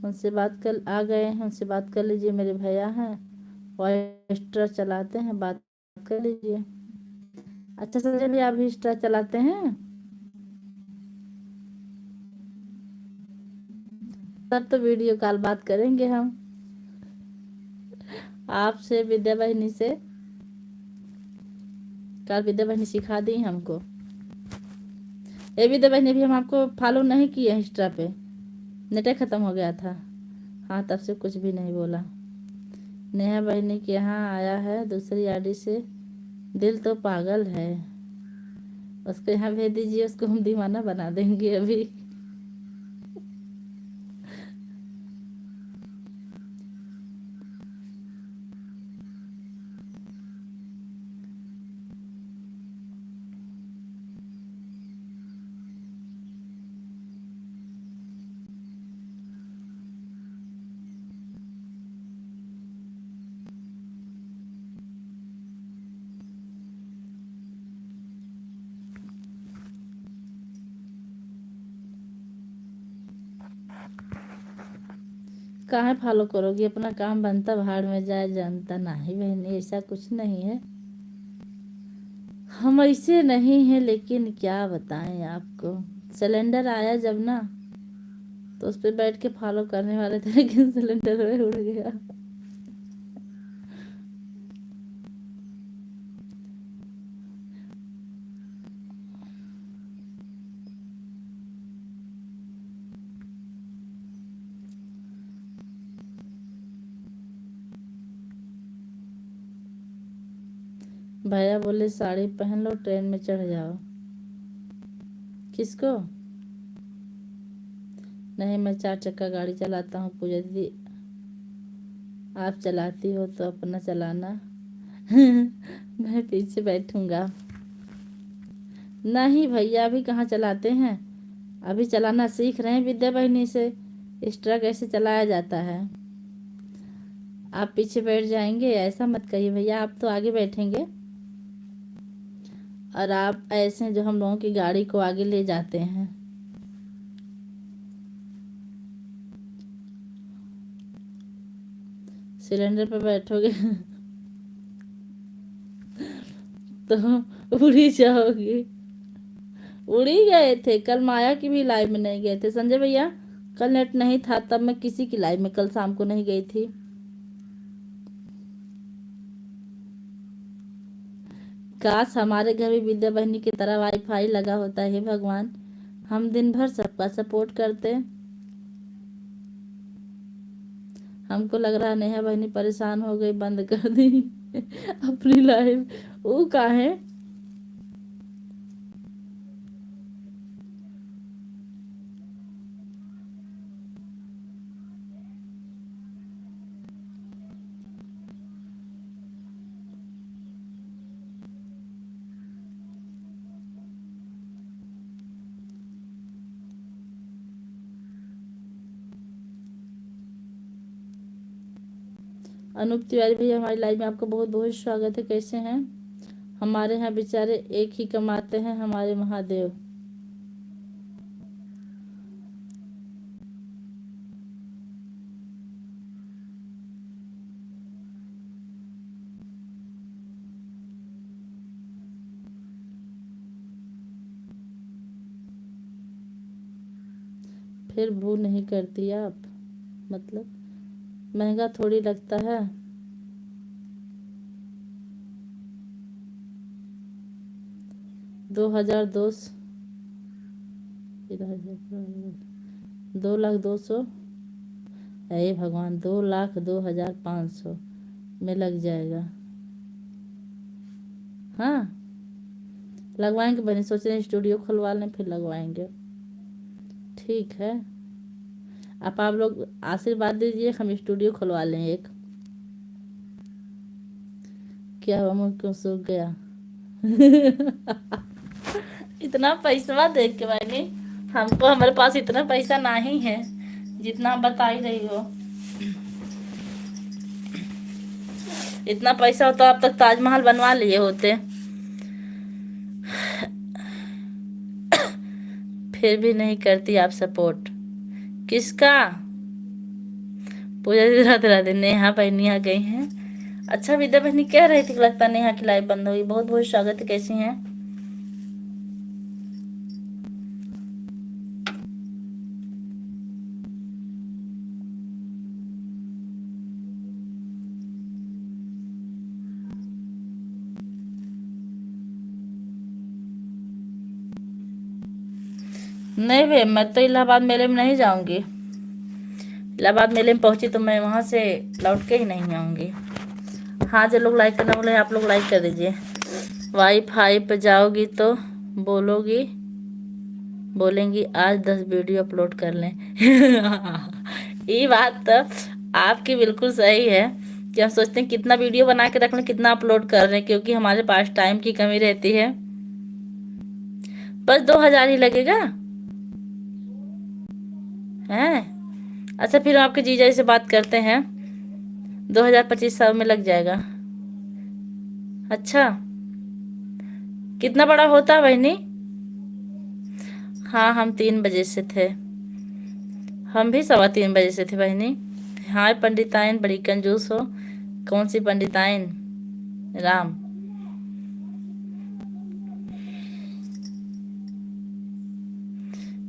उनसे बात कर, आ गए हैं उनसे बात कर लीजिए, मेरे भैया हैं और एक्स्ट्रा चलाते हैं, बात कर लीजिए। अच्छा संजय भैया, आप भी एक्स्ट्रा चलाते हैं? तब तो वीडियो कॉल बात करेंगे हम आपसे, विद्या बहनी से। कल विद्या बहनी सिखा दी हमको। ये विद्या बहनी भी हम आपको फॉलो नहीं किए इंस्टा पे, नेट ख़त्म हो गया था। हाँ, तब से कुछ भी नहीं बोला। नेहा बहनी के यहाँ आया है दूसरी आईडी से, दिल तो पागल है, उसको यहाँ भेज दीजिए, उसको हम दीवाना बना देंगे अभी। कहाँ फॉलो करोगी, अपना काम बनता भाड़ में जाए, जानता नहीं बहनी, ऐसा कुछ नहीं है। हम ऐसे नहीं हैं, लेकिन क्या बताएं आपको, सिलेंडर आया जब ना, तो उस पर बैठ के फॉलो करने वाले थे, लेकिन सिलेंडर में उड़ गया। भैया बोले साड़ी पहन लो, ट्रेन में चढ़ जाओ। किसको? नहीं, मैं 4 चक्का गाड़ी चलाता हूँ पूजा दीदी, आप चलाती हो तो अपना चलाना। मैं पीछे बैठूंगा। नहीं भैया, अभी कहाँ चलाते हैं, अभी चलाना सीख रहे हैं विद्या बहनी से, इस ट्रक कैसे चलाया जाता है। आप पीछे बैठ जाएंगे, ऐसा मत कहिए भैया, आप तो आगे बैठेंगे, और आप ऐसे जो हम लोगों की गाड़ी को आगे ले जाते हैं। सिलेंडर पर बैठोगे तो उड़ी जाओगी। उड़ी गए थे कल, माया की भी लाइव में नहीं गए थे संजय भैया, कल नेट नहीं था, तब मैं किसी की लाइव में कल शाम को नहीं गई थी। काश हमारे घर भी विद्या बहनी की तरह वाईफाई लगा होता है भगवान, हम दिन भर सबका सपोर्ट करते। हमको लग रहा है नेहा बहनी परेशान हो गई, बंद कर दी अपनी लाइव। वो का है? अनूप तिवारी भैया हमारी लाइव में आपका बहुत बहुत स्वागत है, कैसे हैं? हमारे यहाँ बेचारे एक ही कमाते हैं हमारे महादेव। फिर भू नहीं करती आप, मतलब महंगा थोड़ी लगता है। दो हजार दो 2,02,000, हे भगवान, 2,02,500 में लग जाएगा। हाँ लगवाएंगे बनी, सोच रहे हैं स्टूडियो खुलवा लें फिर लगवाएंगे। ठीक है, आप लोग आशीर्वाद दीजिए, हम स्टूडियो खुलवा लें एक। क्या हुआ, मुँह क्यों सूख गया? इतना पैसा देख के मैंने, हमको हमारे पास इतना पैसा नहीं है जितना आप बता ही रही हो। इतना पैसा हो तो आप तक ताजमहल बनवा लिए होते। फिर भी नहीं करती आप सपोर्ट। किसका? पूजा दीदी राधे राधे। नेहा बहनी आ गई हैं। अच्छा विद्या बहनी कह रही थी कि लगता नेहा की लाइव बंद हुई। बहुत बहुत स्वागत है, कैसी हैं? नहीं भैया, मैं तो इलाहाबाद मेले में नहीं जाऊंगी। इलाहाबाद मेले में पहुंची तो मैं वहां से लौट के ही नहीं आऊंगी। हाँ जो लोग लाइक करना बोले आप लोग लाइक कर दीजिए। वाईफाई पे जाओगी तो बोलोगी बोलेंगी आज 10 वीडियो अपलोड कर लें। ये बात तो आपकी बिल्कुल सही है कि हम सोचते हैं कितना वीडियो बना के रख लें, कितना अपलोड कर रहे हैं, क्योंकि हमारे पास टाइम की कमी रहती है। बस 2,000 ही लगेगा हैं? अच्छा, फिर हम आपके जीजा जी से बात करते हैं। 2025 में लग जाएगा। अच्छा, कितना बड़ा होता है बहनी? हाँ, हम 3 बजे से थे। हम भी 3:15 बजे से थे बहनी। हाँ, पंडिताइन बड़ी कंजूस हो। कौन सी पंडिताइन? राम।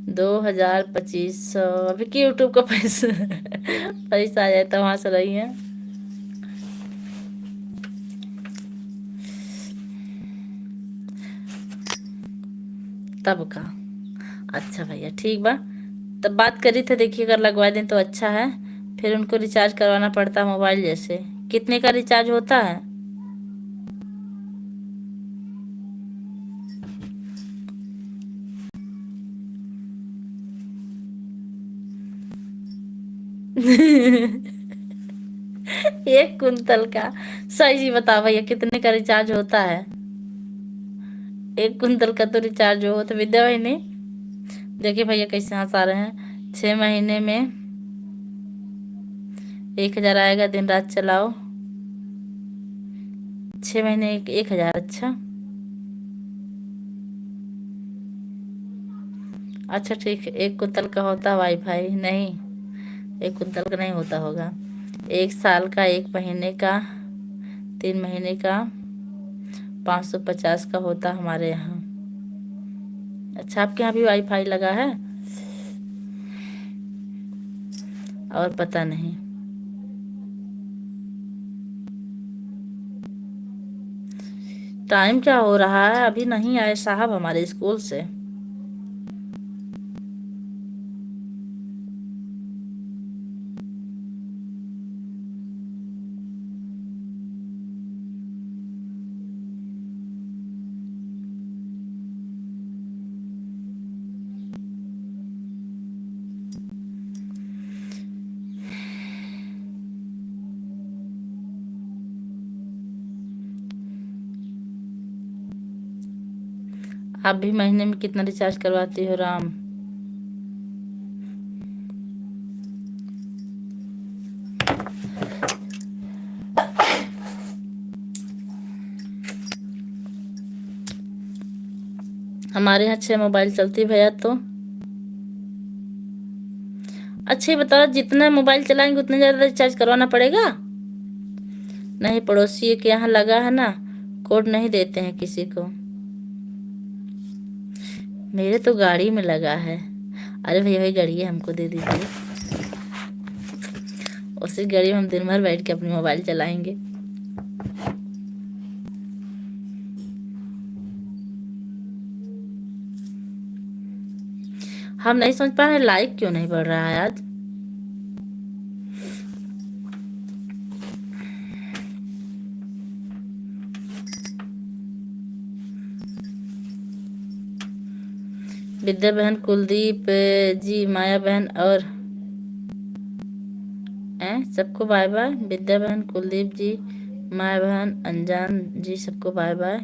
2,2500 अभी की यूट्यूब का पैसा पैसा आ जाए तो वहां से रही है। तब का। अच्छा भैया, ठीक बा। तब बात करी थे, देखिए अगर लगवा दें तो अच्छा है। फिर उनको रिचार्ज करवाना पड़ता है मोबाइल जैसे। कितने का रिचार्ज होता है? एक कुंतल का? सही जी बता भैया, कितने का रिचार्ज होता है? एक कुंतल का तो रिचार्ज हो तो विद्या भाई ने। देखिए भैया कैसे हंसा रहे हैं। 6 महीने में 1,000 आएगा, दिन रात चलाओ। 6 महीने 1,000। अच्छा, अच्छा ठीक है। एक कुंतल का होता है वाईफाई? नहीं, एक कुंतल का नहीं होता होगा। 1 साल का, 1 महीने का, 3 महीने का 550 का होता हमारे यहाँ। अच्छा, आपके यहाँ भी वाईफाई लगा है? और पता नहीं। टाइम क्या हो रहा है? अभी नहीं आए साहब हमारे स्कूल से। आप भी महीने में कितना रिचार्ज करवाती हो राम? हमारे यहाँ 6 मोबाइल चलती भैया। तो अच्छा ये बताओ, जितना मोबाइल चलाएंगे उतना ज़्यादा रिचार्ज करवाना पड़ेगा? नहीं, पड़ोसी के यहाँ लगा है ना, कोड नहीं देते हैं किसी को। मेरे तो गाड़ी में लगा है। अरे भैया भाई, गाड़ी हमको दे दीजिए। उसी गाड़ी में हम दिन भर बैठ के अपनी मोबाइल चलाएंगे। हम नहीं समझ पा रहे लाइक क्यों नहीं बढ़ रहा है आज। विद्या बहन, कुलदीप जी, माया बहन और सबको बाय बाय। विद्या बहन, कुलदीप जी, माया बहन, अनजान जी, सबको बाय बाय।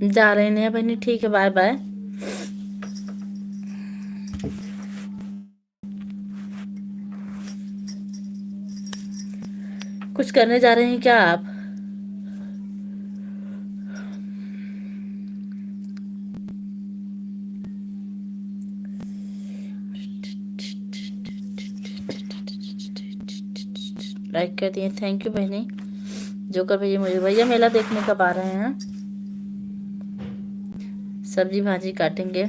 जा रहे हैं बहनी, ठीक है, बाय बाय। कुछ करने जा रहे हैं क्या आप? लाइक कर दिए, थैंक यू बहनी। जोकर भैया, मुझे भैया मेला देखने कब आ रहे हैं? सब्जी भाजी काटेंगे।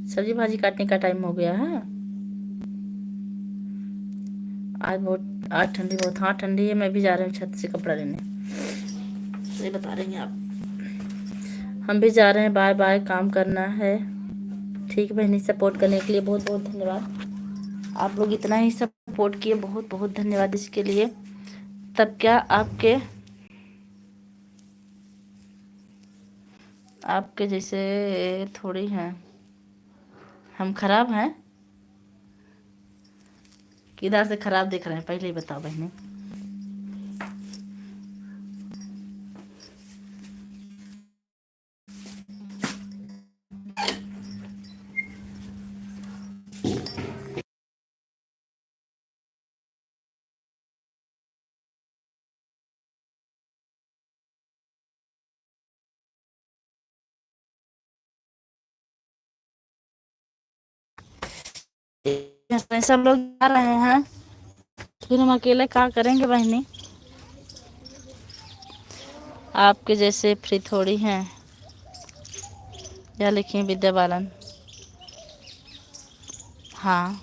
सब्जी भाजी काटने का टाइम हो गया है। आज ठंडी बहुत। हाँ ठंडी है। मैं भी जा रही हूँ छत से कपड़ा लेने। सही बता रही हैं आप। हम भी जा रहे हैं, बाय बाय, काम करना है। ठीक है बहनी, सपोर्ट करने के लिए बहुत बहुत धन्यवाद। आप लोग इतना ही सपोर्ट किए, बहुत बहुत धन्यवाद इसके लिए। तब क्या आपके जैसे थोड़ी हैं। हम खराब हैं? किधर से खराब दिख रहे हैं, पहले ही बताओ बहनी। सब लोग जा रहे हैं, फिर हम अकेले क्या करेंगे बहनी। आपके जैसे फ्री थोड़ी हैं। या लिखिए विद्या बालन। हाँ,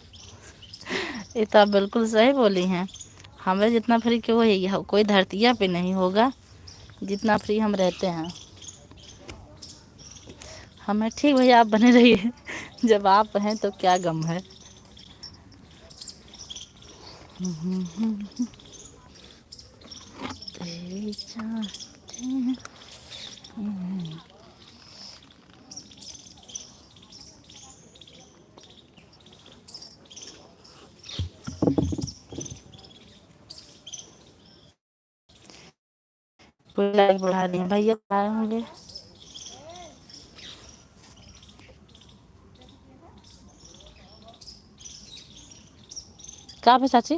ये तो आप बिल्कुल सही बोली हैं। हमें जितना फ्री क्यों है, कोई धरतिया पे नहीं होगा जितना फ्री हम रहते हैं। हमें ठीक भैया, आप बने रहिए। जब आप हैं तो क्या गम है। तेरी चाहते हैं। कोई लाइक बढ़ा दिए भैया, आए होंगे। कहाँ पे चाची?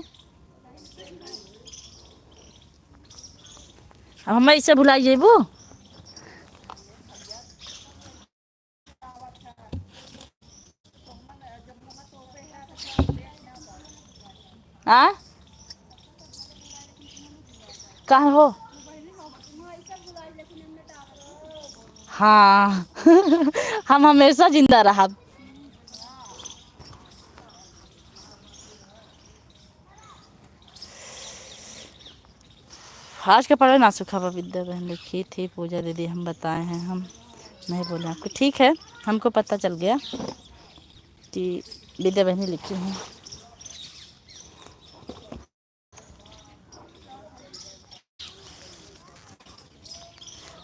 अब हमें इसे भुलाई जेबू। आ कहाँ हो? हाँ। हम हमेशा जिंदा रहा। आज का पढ़े ना सुखा विद्या बहन लिखी थी, पूजा दीदी हम बताए हैं, हम नहीं बोले आपको। ठीक है, हमको पता चल गया कि विद्या बहन लिखी हैं।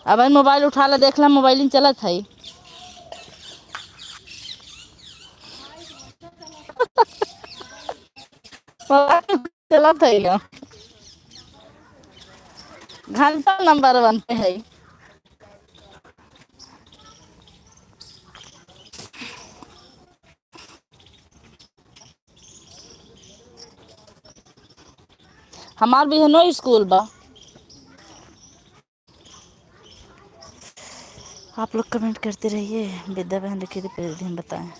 अब मोबाइल उठा ले, देख ला मोबाइल चलत है। चलत है, घंटा नंबर 1 पे है। हमार भी है नो स्कूल बा। आप लोग कमेंट करते रहिए। विद्या बहन लिखी थी, फिर हम बताएं।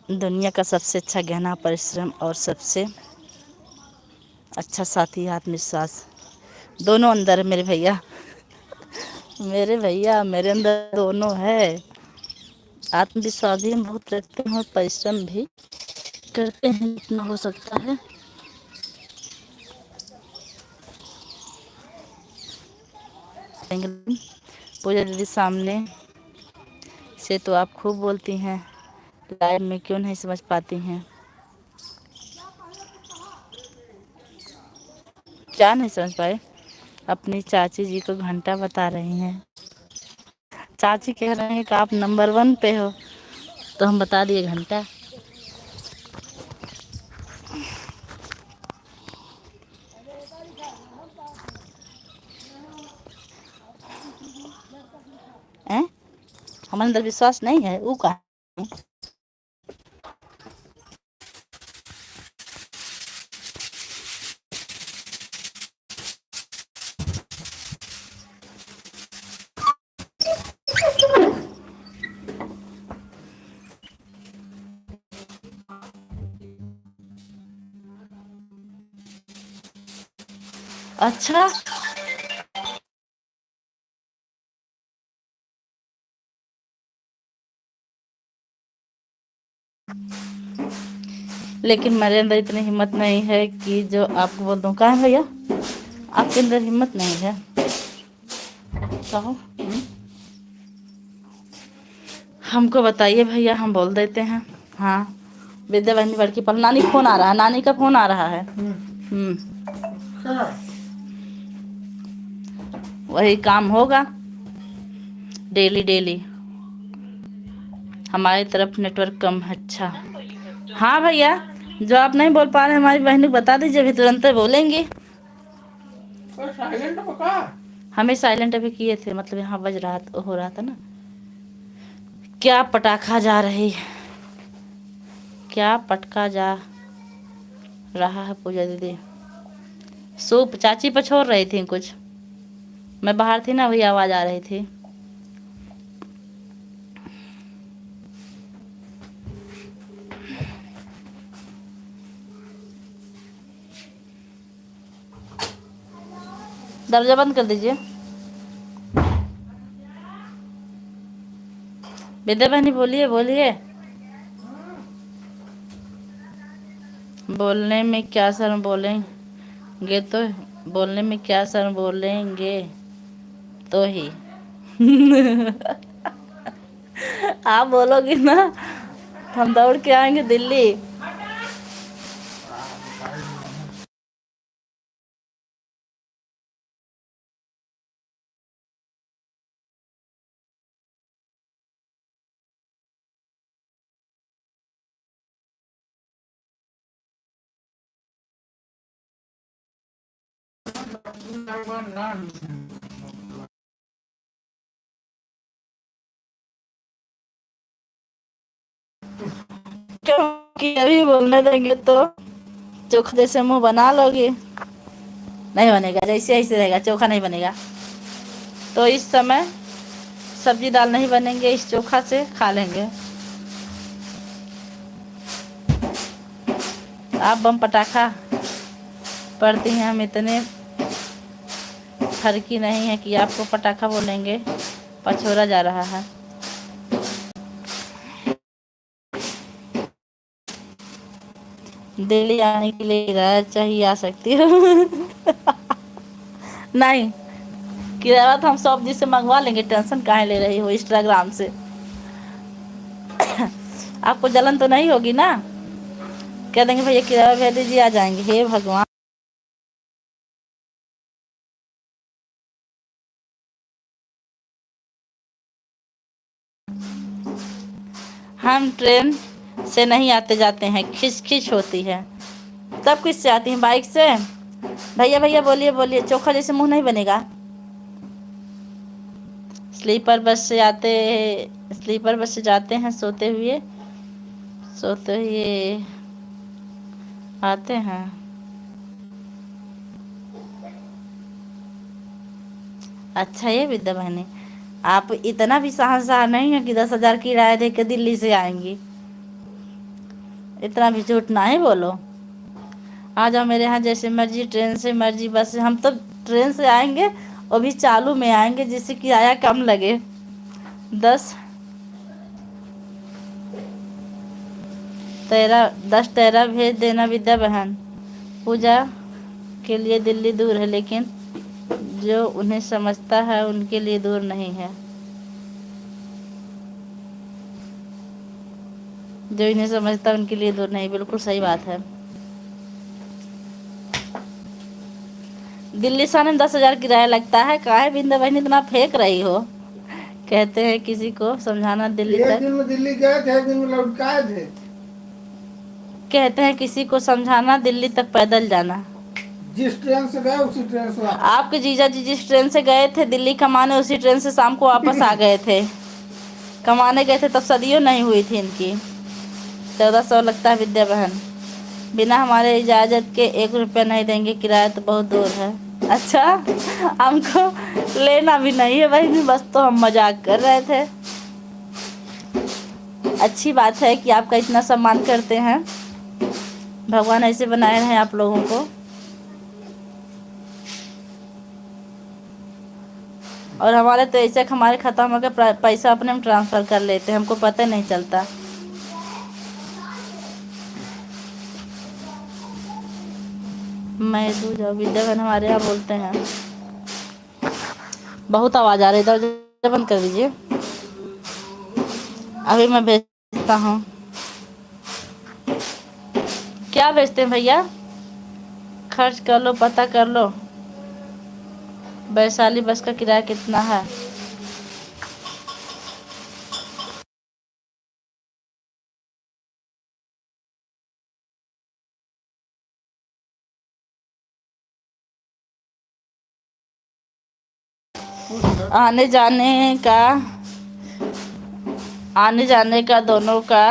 दुनिया का सबसे अच्छा गहना परिश्रम और सबसे अच्छा साथी आत्मविश्वास। दोनों अंदर है मेरे भैया। मेरे भैया मेरे अंदर दोनों है। आत्मविश्वास भी हम बहुत रखते हैं और परिश्रम भी करते हैं जितना हो सकता है। पूजा दीदी सामने से तो आप खूब बोलती हैं, लाइव में क्यों नहीं समझ पाती हैं? क्या नहीं समझ पाए? अपनी चाची जी को घंटा बता रही हैं। चाची कह रहे हैं कि आप नंबर 1 पे हो, तो हम बता दिए घंटा। हैं? हमारे अंदर विश्वास नहीं है, वो का। अच्छा, लेकिन मेरे अंदर इतनी हिम्मत नहीं है कि जो आपको बोल दूं। कहाँ है भैया? आपके अंदर हिम्मत नहीं है? कहो। हमको बताइए भैया, हम बोल देते हैं। हाँ, विद्या बहनी बड़की पल नानी फोन आ रहा है, नानी का फोन आ रहा है। वही काम होगा डेली डेली। हमारी तरफ नेटवर्क कम है। अच्छा हाँ भैया, जो आप नहीं बोल पा रहे हमारी बहन को बता दीजिए, अभी तुरंत बोलेंगी। हमें साइलेंट अभी किए थे, मतलब यहाँ बज रहा हो रहा था ना। क्या पटाखा जा रही, क्या पटका जा रहा है पूजा दीदी? सूप चाची पछोड़ रही थी कुछ, मैं बाहर थी ना, वही आवाज आ रही थी। दरवाजा बंद कर दीजिए। विद्या बहनी बोलिए बोलिए। बोलने में क्या शर्म, बोलेंगे तो, बोलने में क्या शर्म, बोलेंगे तो ही। आप बोलोगी ना, हम दौड़ के आएंगे दिल्ली। क्योंकि अभी बोलने देंगे तो चोखा जैसे मुंह बना लोगे। नहीं बनेगा, जैसे ऐसे रहेगा, चोखा नहीं बनेगा। तो इस समय सब्जी दाल नहीं बनेंगे, इस चोखा से खा लेंगे। आप बम पटाखा पड़ती हैं, हम इतने फर्की नहीं है कि आपको पटाखा बोलेंगे। पछोरा जा रहा है। दिल्ली आने के लिए किराया चाहिए, आ सकती हो? नहीं, किराया तो हम सब जी से मंगवा लेंगे, टेंशन काहे ले रही हो इंस्टाग्राम से। आपको जलन तो नहीं होगी ना? कह देंगे भैया किराया भेज दीजिए, आ जाएंगे। हे भगवान, हम ट्रेन से नहीं आते जाते हैं, खिच खिच होती है। तब किससे आती हैं? बाइक से। भैया भैया बोलिए बोलिए, चोखा जैसे मुंह नहीं बनेगा। स्लीपर बस से आते, स्लीपर बस से जाते हैं, सोते हुए आते हैं। अच्छा ये विद्या बहनी, आप इतना भी साहसदार नहीं है कि 10,000 किराया दे के दिल्ली से आएंगी। इतना भी झूठ ना ही बोलो। आ जाओ मेरे यहाँ, जैसे मर्जी, ट्रेन से मर्जी, बस से। हम तो ट्रेन से आएंगे, वो भी चालू में आएंगे, जिससे किराया कम लगे। 10 तेरा भेज देना विद्या बहन। पूजा के लिए दिल्ली दूर है, लेकिन जो उन्हें समझता है उनके लिए दूर नहीं है। जो इन्हें समझता है उनके लिए दूर नहीं, बिल्कुल सही बात है। दिल्ली से आने में 10,000 किराया लगता है। काहे बिंदा बहन इतना फेंक रही हो? कहते हैं किसी को समझाना दिल्ली तक, दिन में दिल्ली गए थे, एक दिन में लौट के आए थे। कहते हैं किसी को समझाना दिल्ली तक पैदल जाना। जिस ट्रेन से गए उसी ट्रेन से वापस। आपके जीजा जी जिस ट्रेन से गए थे दिल्ली कमाने, उसी ट्रेन से शाम को वापस आ गए थे। कमाने गए थे तब सदियों नहीं हुई थी इनकी। 1400 लगता है विद्या बहन। बिना हमारे इजाज़त के 1 रुपया नहीं देंगे, किराया तो बहुत दूर है। अच्छा, हमको लेना भी नहीं है बहन, बस तो हम मजाक कर रहे थे। अच्छी बात है कि आपका इतना सम्मान करते हैं। भगवान ऐसे बनाए रहे आप लोगों को। और हमारे तो ऐसे हमारे खाता में पैसा अपने में ट्रांसफ़र कर लेते हैं, हमको पता नहीं चलता। मैं दूँ जाओ, विद्या बहन हमारे यहाँ बोलते हैं। बहुत आवाज़ आ रही है, दरवाजा बंद कर दीजिए। अभी मैं भेजता हूँ। क्या भेजते हैं भैया? खर्च कर लो, पता कर लो वैशाली बस का किराया कितना है। आने जाने का दोनों का।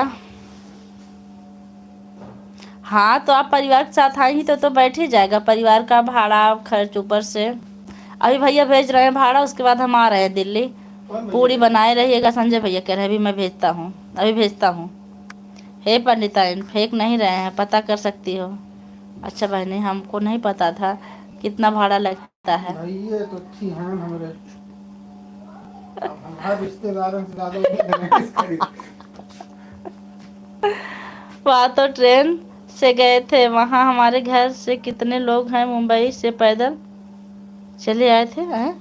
हाँ तो आप परिवार के साथ आएंगी तो बैठ ही जाएगा। परिवार का भाड़ा खर्च ऊपर से। अभी भैया भेज रहे हैं भाड़ा, उसके बाद हम आ रहे हैं दिल्ली। पूरी बनाए रहिएगा। संजय भैया कह रहे हैं अभी मैं भेजता हूँ, अभी भेजता हूँ। हे पंडिताइन, फेंक नहीं रहे हैं, पता कर सकती हो। अच्छा बहनी, हमको नहीं पता था कितना भाड़ा लगता है। भाई ये तो अच्छी हैं हमारे, अब हमारे रिश्तेदारों से ज्यादा उन्हें खरीद। वहाँ तो ट्रेन से गए थे। वहाँ हमारे घर से कितने लोग हैं मुंबई से पैदल चले आए थे हैं?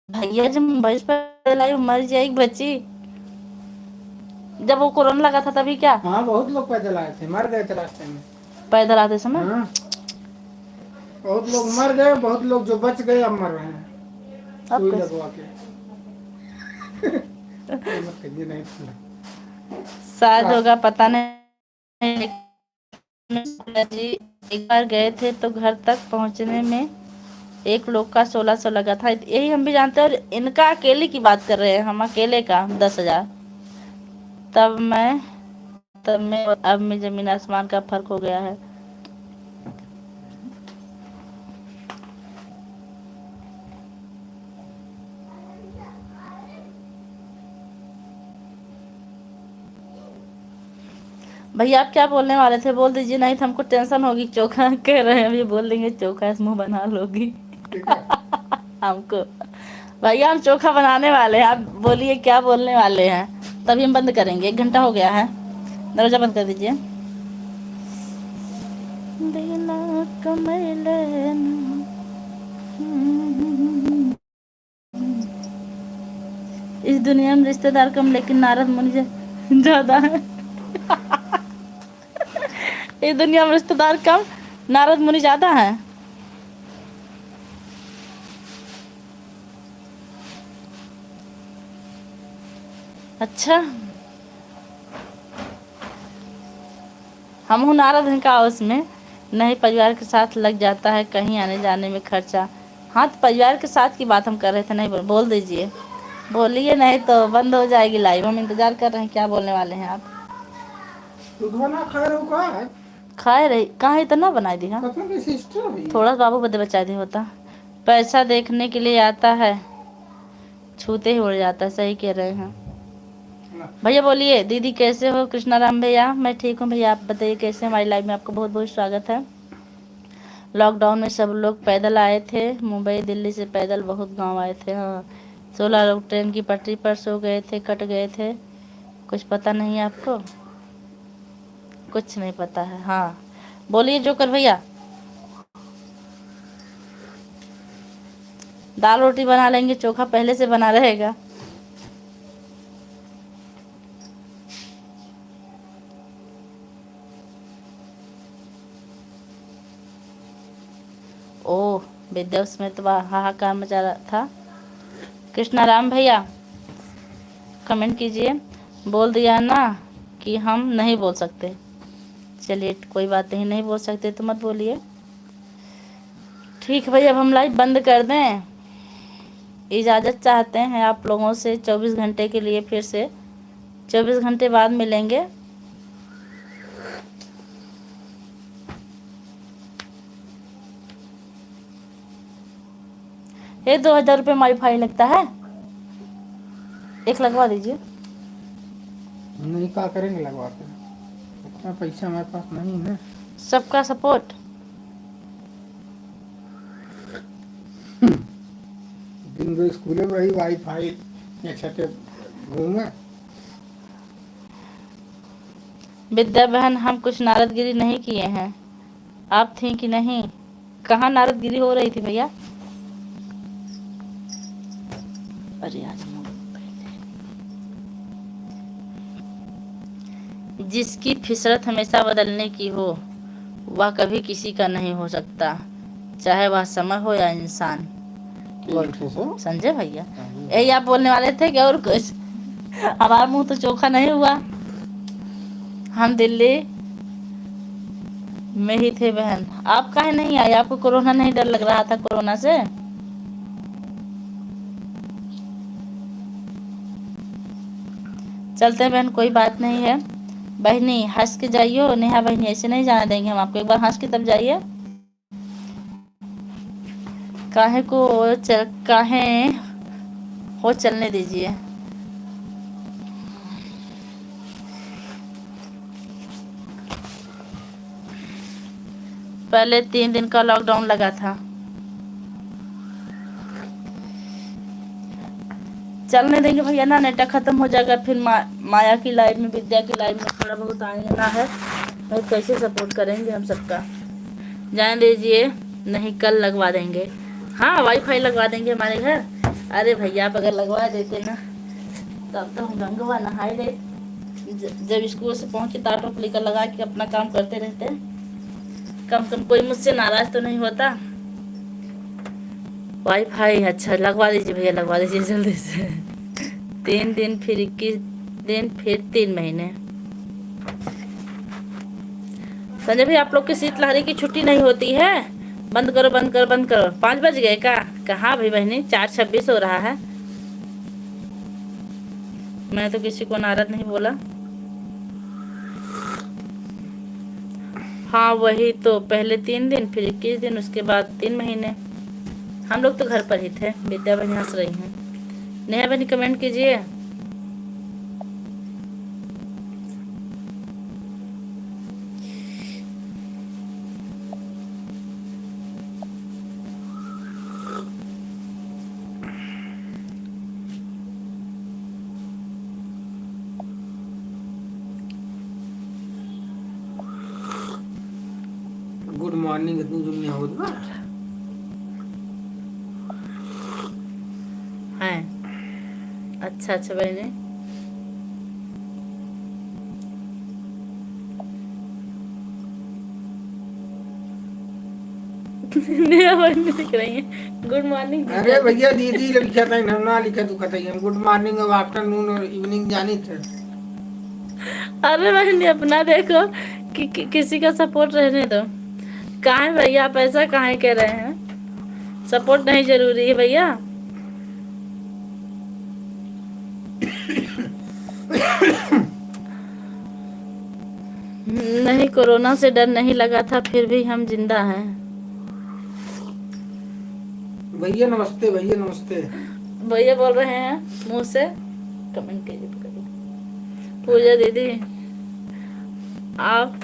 भैया जब मुंबई से पैदल आई मर जाएगी बच्ची। जब वो कोरोना लगा था तभी क्या? हाँ बहुत लोग पैदल आए थे, मर गए थे रास्ते में। पैदल आते समय? हाँ बहुत लोग मर गए, बहुत लोग जो बच गए अब मर रहे हैं अब सुई कैसे? लगवा के। ये मत कहिए, नहीं सुना। शायद होगा, पता नहीं। जी एक बार गए थे तो घर तक पहुंचने में एक लोग का 1600 लगा था। यही हम भी जानते हैं। और इनका अकेले की बात कर रहे हैं, हम अकेले का 10,000। तब में अब में जमीन आसमान का फर्क हो गया है। भैया आप क्या बोलने वाले थे? बोल दीजिए, नहीं तो हमको टेंशन होगी। चोखा कह रहे हैं, अभी बोल देंगे चोखा इस मुंह बना लोगी। ठीक है। हमको भैया हम चोखा बनाने वाले हैं। आप बोलिए क्या बोलने वाले हैं, तभी हम बंद करेंगे। 1 घंटा हो गया है, दरवाजा बंद कर दीजिए। इस दुनिया में रिश्तेदार कम लेकिन नारद मुनि ज्यादा है। इस दुनिया में रिश्तेदार कम, नारद मुनि ज्यादा है। अच्छा, हम हूँ नारद हैं का उसमें? नहीं, परिवार के साथ लग जाता है कहीं आने जाने में खर्चा। हाँ तो परिवार के साथ की बात हम कर रहे थे। नहीं बोल दीजिए, बोलिए, नहीं तो बंद हो जाएगी लाइव। हम इंतजार कर रहे हैं, क्या बोलने वाले हैं आप? दूध बना खा रहे हो का है? खाए रही कहाँ, इतना बनाई दी? हाँ कसम की सिस्टर भी थोड़ा बाबू बदे बचा दी होता। पैसा देखने के लिए आता है, छूते ही उड़ जाता है। सही कह रहे हैं भैया। बोलिए दीदी कैसे हो? कृष्णा राम भैया, मैं ठीक हूँ भैया, आप बताइए कैसे? हमारी लाइव में आपका बहुत बहुत स्वागत है। लॉकडाउन में सब लोग पैदल आए थे मुंबई दिल्ली से, पैदल बहुत गांव आए थे। हाँ 16 लोग ट्रेन की पटरी पर सो गए थे, कट गए थे। कुछ पता नहीं है आपको? कुछ नहीं पता है? हाँ बोलिए जोकर भैया। दाल रोटी बना लेंगे, चोखा पहले से बना रहेगा। ओह विद्या, उसमें तो हाहाकार मचा रहा था। कृष्णा राम भैया कमेंट कीजिए। बोल दिया ना कि हम नहीं बोल सकते। चलिए कोई बात नहीं, नहीं बोल सकते तो मत बोलिए। ठीक है भैया, अब हम लाइव बंद कर दें। इजाज़त चाहते हैं आप लोगों से 24 घंटे के लिए। फिर से 24 घंटे बाद मिलेंगे। ये 2000 रुपये वाईफाई लगता है, एक लगवा दीजिए। नहीं, क्या करेंगे लगवा के? इतना पैसा हमारे पास नहीं है। सबका सपोर्ट। दिन भर स्कूले में रही वाईफाई या छठे घूमे। विद्या बहन, हम कुछ नारदगिरी नहीं किए हैं। आप थी कि नहीं? कहाँ नारदगिरी हो रही थी भैया? अरे आज जिसकी फितरत हमेशा बदलने की हो वह कभी किसी का नहीं हो सकता, चाहे वह समय हो या इंसान। संजय भैया यही आप बोलने वाले थे क्या और कुछ? हमारा मुंह तो चोखा नहीं हुआ। हम दिल्ली में ही थे बहन। आप काहे नहीं आए? आपको कोरोना नहीं डर लग रहा था कोरोना से? चलते हैं बहन, कोई बात नहीं है। बहनी हंस के जाइयो। नेहा बहनी ऐसे नहीं जाने देंगे हम आपको, एक बार हंस के तब जाइए। काहे हो चलने दीजिए। पहले 3 दिन का लॉकडाउन लगा था। चलने देंगे भैया ना, नेटा खत्म हो जाएगा फिर माया की लाइफ में, विद्या की लाइफ में थोड़ा बहुत आने ना है। और कैसे सपोर्ट करेंगे हम सबका? जाने दीजिए, नहीं कल लगवा देंगे। हाँ वाईफाई लगवा देंगे हमारे घर। अरे भैया आप अगर लगवा देते ना तब तो हम गंगवा नहाए रहे। जब स्कूल से पहुँचे तार लेकर लगा के अपना काम करते रहते। कम कम कोई मुझसे नाराज तो नहीं होता। वाईफाई अच्छा लगवा दीजिए भैया, लगवा दीजिए जल्दी से। 3 दिन फिर 21 दिन फिर 3 महीने। संजय भाई आप लोग की शीतलहरी की छुट्टी नहीं होती है? बंद करो बंद करो बंद करो। 5 बज गए का? कहाँ भाई बहनी, 4:26 हो रहा है। मैं तो किसी को नाराज नहीं बोला। हाँ वही तो, पहले 3 दिन फिर 21 दिन उसके बाद 3 महीने। हम लोग तो घर पर ही थे। विद्या बहनी हंस रही हैं। नेहा बहनी कमेंट कीजिए। गुड मॉर्निंग इतनी जुम्मे हो ना है। अच्छा अच्छा बहनी। नेहा बहनी दिख रही है। Good morning. अरे भैया दीदी लिखा था ना, लिखा तू कहता है गुड मॉर्निंग और आफ्टरनून और इवनिंग जानी थे। अरे बहनी अपना देखो किसी का सपोर्ट रहने दो। कहाँ है भैया, आप ऐसा कहाँ कह रहे हैं? सपोर्ट नहीं जरूरी है भैया। नहीं कोरोना से डर नहीं लगा था, फिर भी हम जिंदा हैं। भैया नमस्ते, भैया नमस्ते। भैया बोल रहे हैं मुंह से। कमेंट कीजिए पूजा दीदी आप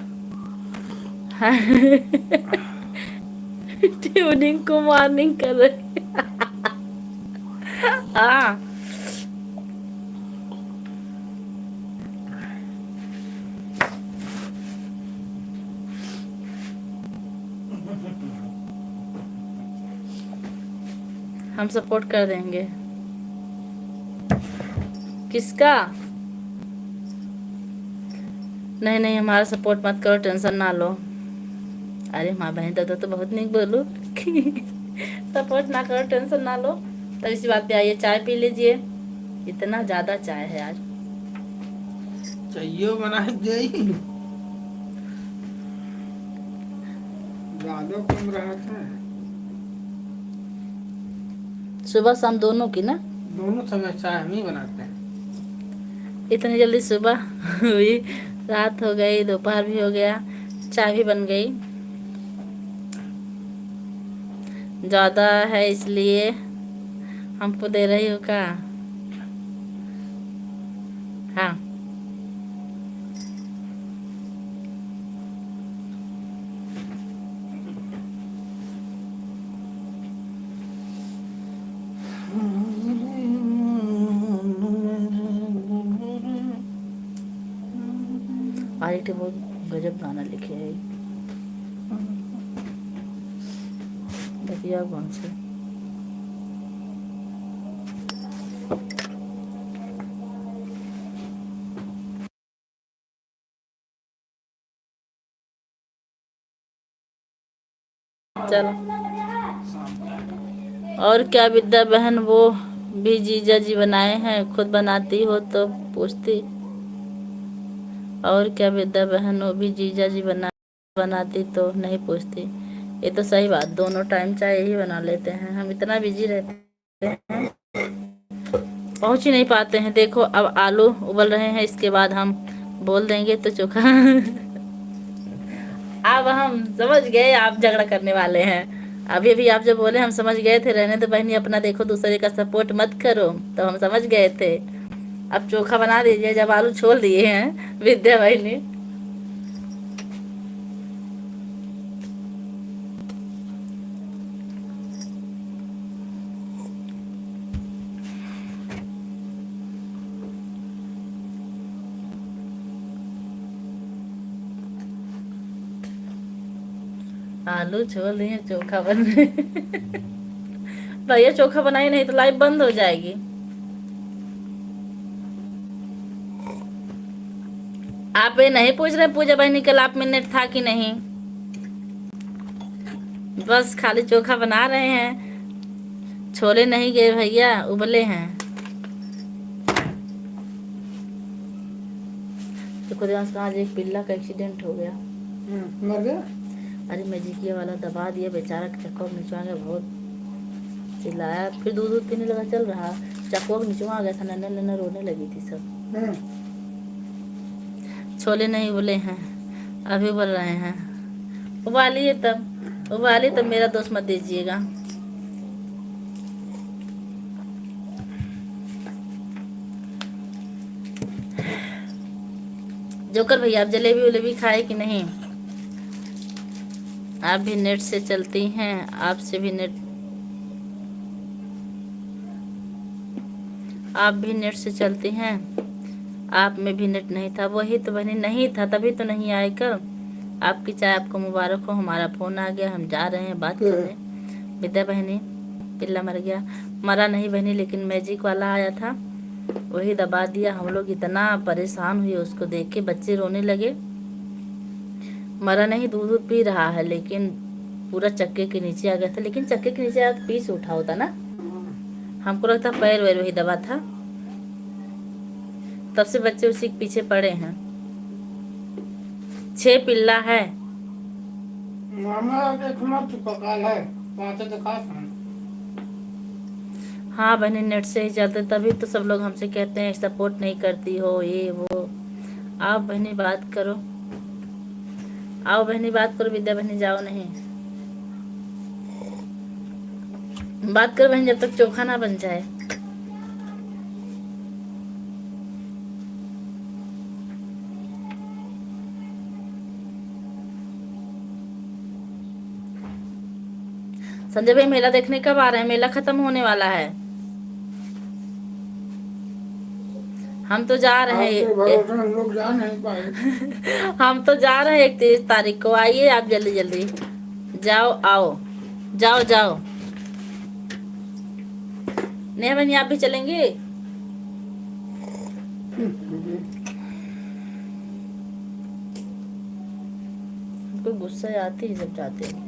ट्यूनिंग को मॉर्निंग कर रहे। हाँ हम सपोर्ट कर देंगे। किसका? नहीं नहीं हमारा सपोर्ट मत करो, टेंशन ना लो। अरे माँ बहन तो बहुत नहीं बोलू। सपोर्ट ना करो, टेंशन ना लो। तब इसी बात पे आइए, चाय पी लीजिए। इतना ज्यादा चाय है आज। चाहिए बनाई गई ज्यादा कम रहा था। सुबह शाम दोनों की ना? दोनों समय चाय हम ही बनाते हैं। इतनी जल्दी सुबह हुई, रात हो गई, दोपहर भी हो गया, चाय भी बन गई। ज़्यादा है इसलिए हमको दे रही हो क्या? हाँ आरिटे बहुत गजब गाना लिखे है। किया कौन से। चलो और क्या विद्या बहन, वो भी जीजा जी बनाए हैं, खुद बनाती हो तो पूछती। और क्या विद्या बहन, वो भी जीजा जी बनाती तो नहीं पूछती। ये तो सही बात, दोनों टाइम चाय ही बना लेते हैं, हम इतना बिजी रहते हैं पहुंच ही नहीं पाते हैं। देखो अब आलू उबल रहे हैं, इसके बाद हम बोल देंगे तो चोखा अब हम समझ गए आप झगड़ा करने वाले हैं। अभी अभी आप जो बोले हम समझ गए थे, रहने दो बहनी अपना, देखो दूसरे का सपोर्ट मत करो, तो हम समझ गए थे। अब चोखा बना दीजिए जब आलू छोड़ दिए हैं विद्या बहनी। आलू छोड़ दिए, चोखा बन रहे भैया चोखा बनाई नहीं तो लाइव बंद हो जाएगी। आप ये नहीं पूछ रहे पूजा बहनी कल आप में नेट था कि नहीं, बस खाली चोखा बना रहे हैं, छोले नहीं गए भैया, उबले हैं। तो खुद आज एक पिल्ला का एक्सीडेंट हो गया। मर गया। अरे मैजिकिया वाला दबा दिया बेचारा, चक्का निचवा गया, बहुत चिल्लाया, फिर दूध दूध पीने लगा, चल रहा, चक्का निचवा गया था, नन्ना नन्ना रोने लगी थी सब। छोले नहीं उबले हैं, अभी उबल रहे हैं, उबालिए तब मेरा दोस्त मत दीजिएगा। जोकर भैया आप जलेबी उलेबी खाए कि नहीं, आप भी नेट से चलती हैं, आपसे भी नेट, आप भी नेट से चलती हैं, आप में भी नेट नहीं था, वही तो बहनी नहीं था, तभी तो नहीं आए कल। आपकी चाय आपको मुबारक हो, हमारा फोन आ गया, हम जा रहे हैं बात करने। विद्या बहनी पिल्ला मर गया, मरा नहीं बहनी, लेकिन मैजिक वाला आया था वही दबा दिया। हम लोग इतना परेशान हुए उसको देख के, बच्चे रोने लगे। मरा नहीं, दूध दूध पी रहा है, लेकिन पूरा चक्के के नीचे आ गया था, लेकिन चक्के के नीचे आया तो पीस उठा होता ना, हमको लगता पैर वैर वही दबा था, तब से बच्चे उसी के पीछे पड़े हैं। 6 पिल्ला है। हाँ बहनी नेट से ही चलते, तभी तो सब लोग हमसे कहते हैं सपोर्ट नहीं करती हो, ये वो। आओ बहनी बात करो, आओ बहनी बात करो, विद्या बहनी जाओ नहीं, बात करो बहनी जब तक चोखा ना बन जाए। संजय भाई मेला देखने कब आ रहे हैं, मेला खत्म होने वाला है, हम तो जा रहे हैं, हम लोग जा नहीं पाए। हम तो जा रहे हैं 31 तारीख को, आइए आप जल्दी जल्दी, जाओ आओ, जाओ जाओ। नेहा बहनी आप भी चलेंगे, हमको गुस्सा आती है जब जाते हैं।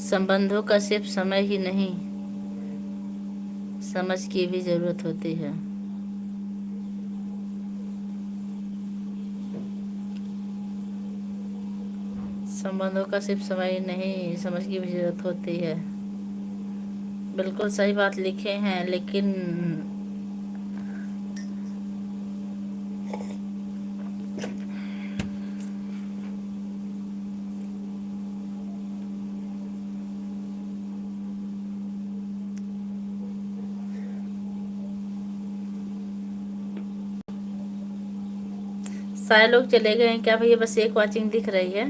संबंधों का सिर्फ समय ही नहीं, समझ की भी जरूरत होती है। संबंधों का सिर्फ समय ही नहीं, समझ की भी जरूरत होती है। बिल्कुल सही बात लिखे हैं, लेकिन सारे लोग चले गए हैं क्या भैया, बस एक वाचिंग दिख रही है।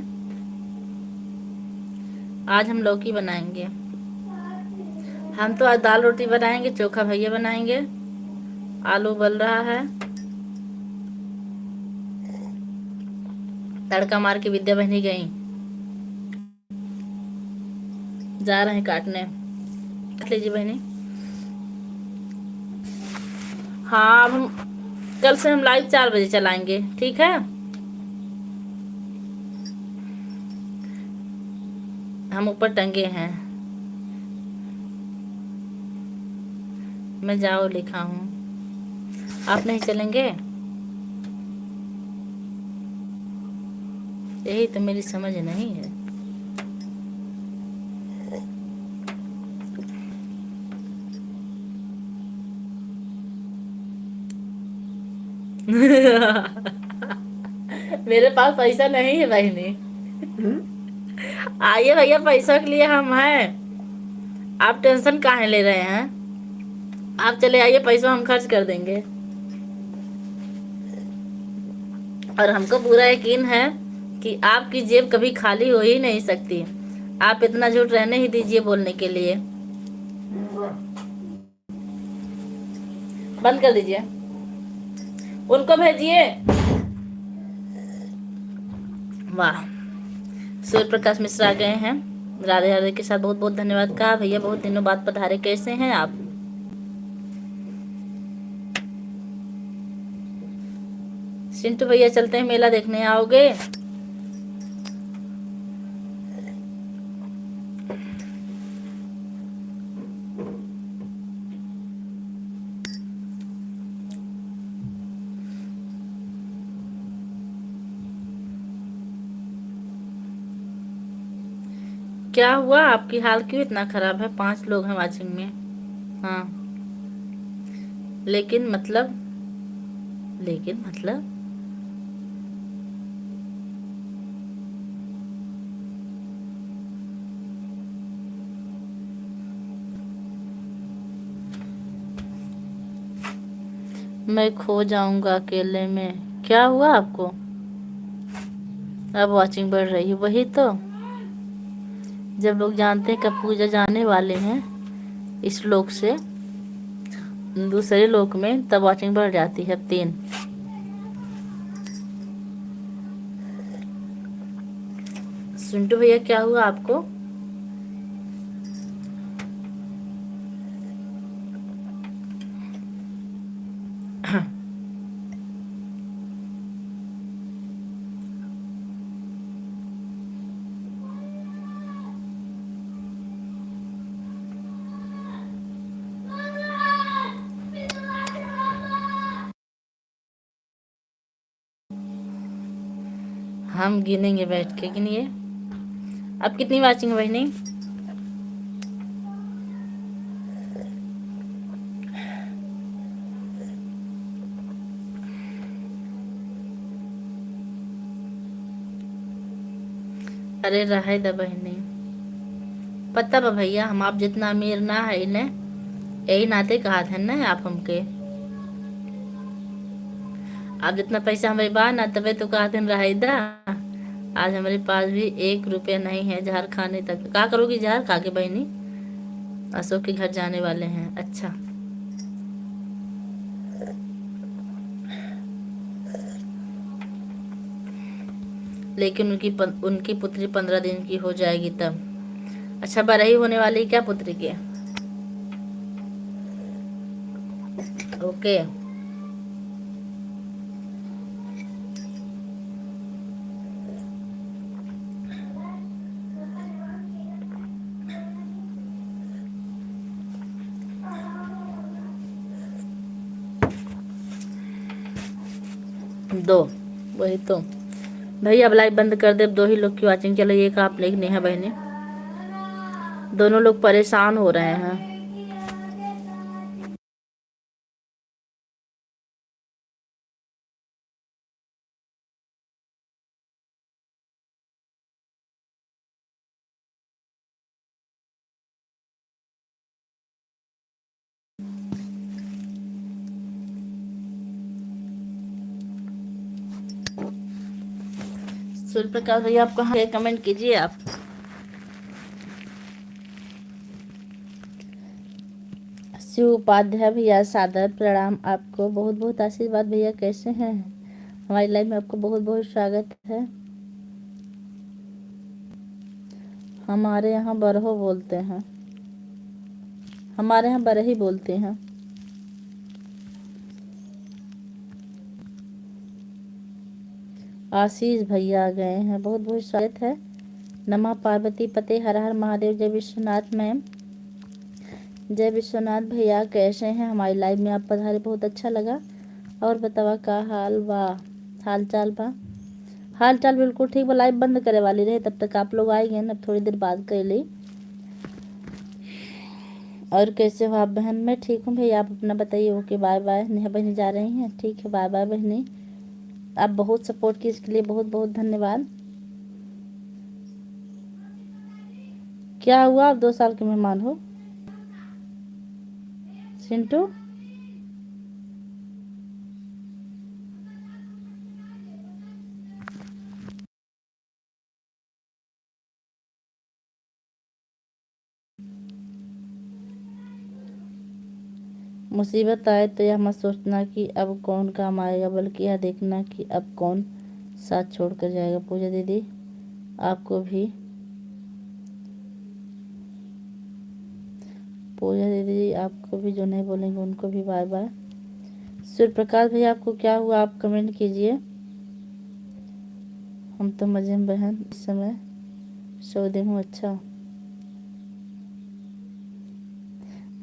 आज हम लौकी बनाएंगे, हम तो आज दाल रोटी बनाएंगे, चोखा भैया बनाएंगे, आलू उबल रहा है। तड़का मार के विद्या बहनी गई, जा रहे हैं काटने। काट लीजिए बहनी। हाँ, अब कल से हम लाइव 4 बजे चलाएंगे, ठीक है। हम ऊपर टंगे हैं। मैं जाओ लिखा हूँ, आप नहीं चलेंगे? यही तो मेरी समझ नहीं है। मेरे पास पैसा नहीं है बहनी। आइए भैया, पैसा के लिए हम हैं। आप टेंशन काहे ले रहे हैं? आप चले आइए, पैसा हम खर्च कर देंगे। और हमको पूरा यकीन है कि आपकी जेब कभी खाली हो ही नहीं सकती। आप इतना झूठ रहने ही दीजिए बोलने के लिए। बंद कर दीजिए, उनको भेजिए। वाह, सूर्य प्रकाश मिश्रा आ गए हैं राधे राधे के साथ। बहुत बहुत धन्यवाद। कहा भैया बहुत दिनों बाद पधारे, कैसे हैं आप? चिंटू भैया चलते हैं मेला देखने, आओगे? क्या हुआ, आपकी हाल क्यों इतना खराब है? 5 लोग हैं वाचिंग में। हाँ, लेकिन मतलब, लेकिन मतलब मैं खो जाऊंगा अकेले में। क्या हुआ आपको? अब वाचिंग बढ़ रही है, वही तो। जब लोग जानते हैं कब पूजा जाने वाले हैं इस लोक से दूसरे लोक में, तब वाचिंग बढ़ जाती है। 3। सुंटू भैया क्या हुआ आपको? हम गिनेंगे बैठ के, गिनिए। अब कितनी वाचिंग है बहनी? अरे रहे द बहनी, पता बा भैया, हम आप जितना अमीर ना है ने, यही नाते कहा थे ना आप हमके। आप जितना पैसा हमारे बा ना, तबे तो कहा थे रहे दा। आज हमारे पास भी 1 रुपया नहीं है जहर खाने तक। क्या करोगी जहर खा के बहनी? अशोक के घर जाने वाले हैं, अच्छा। लेकिन उनकी पुत्री 15 दिन की हो जाएगी तब। अच्छा, बरही होने वाली क्या पुत्री की? ओके। दो, वही तो। भैया अब लाइव बंद कर दे, अब 2 ही लोग की वाचिंग चल रही है। एक आप, एक नेहा बहनी। दोनों लोग परेशान हो रहे हैं। सूर्य प्रकाश भैया आप कहाँ गए? कमेंट कीजिए आप। शिव उपाध्याय भैया सादर प्रणाम आपको, बहुत बहुत आशीर्वाद भैया। कैसे हैं? हमारी लाइफ में आपको बहुत बहुत स्वागत है। हमारे यहाँ बरहो बोलते हैं, हमारे यहाँ बरही बोलते हैं। आशीष भैया आ गए हैं, बहुत बहुत स्वागत है। नमः पार्वती पते, हर हर महादेव। जय विश्वनाथ मैम, जय विश्वनाथ भैया। कैसे हैं? हमारी लाइव में आप पधारे, बहुत अच्छा लगा। और बतावा का हाल बा, हाल चाल बा? हाल चाल बिल्कुल ठीक बा। लाइव बंद करे वाली रहे, तब तक आप लोग आएंगे ना, थोड़ी देर बाद कर ली। और कैसे हो आप बहन? मैं ठीक हूँ भैया, आप अपना बताइए। Okay bye bye. नेहा बहनी जा रही हैं, ठीक है, बाय बाय बहनी। आप बहुत सपोर्ट की, इसके लिए बहुत बहुत धन्यवाद। क्या हुआ, आप 2 साल के मेहमान हो सिंटू? मुसीबत आए तो यह मत सोचना कि अब कौन काम आएगा, बल्कि यह देखना कि अब कौन साथ छोड़ कर जाएगा। पूजा दीदी आपको भी, पूजा दीदी आपको भी, जो नहीं बोलेंगे उनको भी बाय बाय। सूर्य प्रकाश भैया आपको क्या हुआ, आप कमेंट कीजिए। हम तो मजे में बहन, इस समय सऊदी हूँ। अच्छा,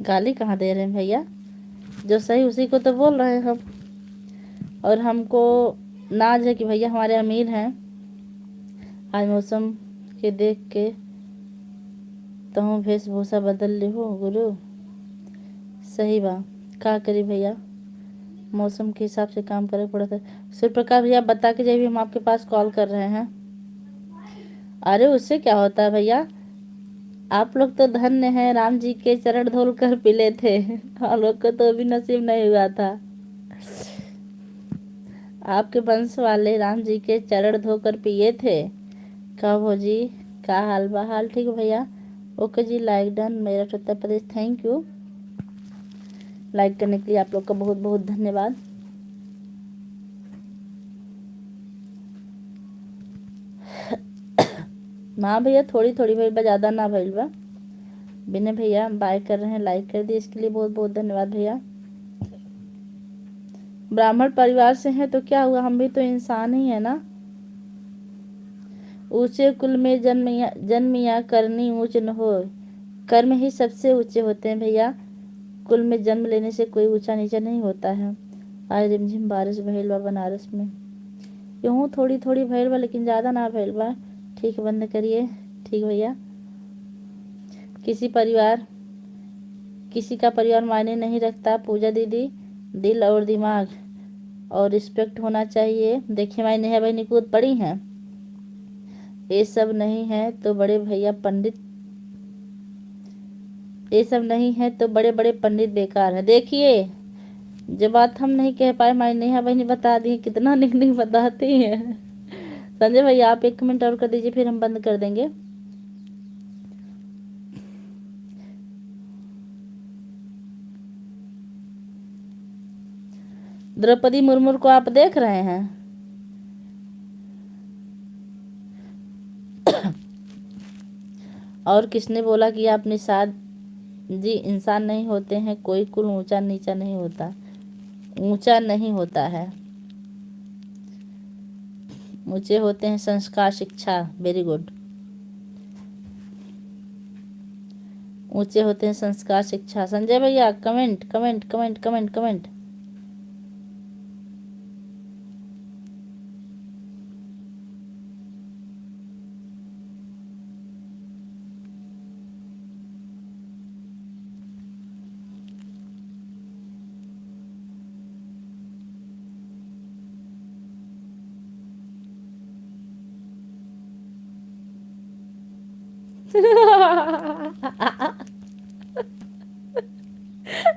गाली कहाँ दे रहे हैं भैया? जो सही उसी को तो बोल रहे हैं हम। और हमको नाज है कि भैया हमारे अमीर हैं। आज मौसम के देख के तो हम वेशभूषा बदल ली हो गुरु। सही बा, का करी भैया, मौसम के हिसाब से काम करे पड़ा था। सूर्य प्रकाश भैया बता के जाइए, हम आपके पास कॉल कर रहे हैं। अरे उससे क्या होता है भैया, आप लोग तो धन्य हैं, राम जी के चरण धोल कर पिले थे। हम लोग को तो अभी नसीब नहीं हुआ था। आपके वंश वाले राम जी के चरण धोकर पिए थे। कब हो जी, का हाल बा? हाल ठीक है भैया। ओके जी, लाइक डन। मेरा Uttar Pradesh, thank you. Like करने के लिए आप लोग का बहुत बहुत धन्यवाद। हाँ भैया, थोड़ी थोड़ी भइल बा, ज़्यादा ना भइल बा। बिना भैया बाय कर रहे हैं, लाइक कर दिए, इसके लिए बहुत बहुत धन्यवाद भैया। ब्राह्मण परिवार से हैं तो क्या हुआ, हम भी तो इंसान ही है ना। ऊंचे कुल में जन्मिया करनी ऊंच न हो। कर्म ही सबसे ऊंचे होते हैं भैया। कुल में जन्म लेने से कोई ऊंचा नीचा नहीं होता है। आज रिमझिम बारिश भइल बा बनारस में। यूँ थोड़ी थोड़ी भइल बा, लेकिन ज़्यादा ना भइल बा। ठीक है, बंद करिए। ठीक भैया। किसी का परिवार मायने नहीं रखता पूजा दीदी, दिल और दिमाग और रिस्पेक्ट होना चाहिए। देखिए हमारी नेहा बहनी कूद पड़ी हैं। ये सब नहीं है तो बड़े भैया पंडित, ये सब नहीं है तो बड़े बड़े पंडित बेकार है। देखिए, जो बात हम नहीं कह पाए, हमारी नेहा बहनी बता दी। कितना निक निक बताती हैं। संजय भैया आप 1 कमेंट और कर दीजिए, फिर हम बंद कर देंगे। द्रौपदी मुर्मू को आप देख रहे हैं? और किसने बोला कि आप निषाद जी इंसान नहीं होते हैं? कोई कुल ऊंचा नीचा नहीं होता, ऊंचा नहीं होता है। ऊंचे होते हैं संस्कार शिक्षा। Very good. ऊंचे होते हैं संस्कार शिक्षा। संजय भैया comment comment comment comment comment.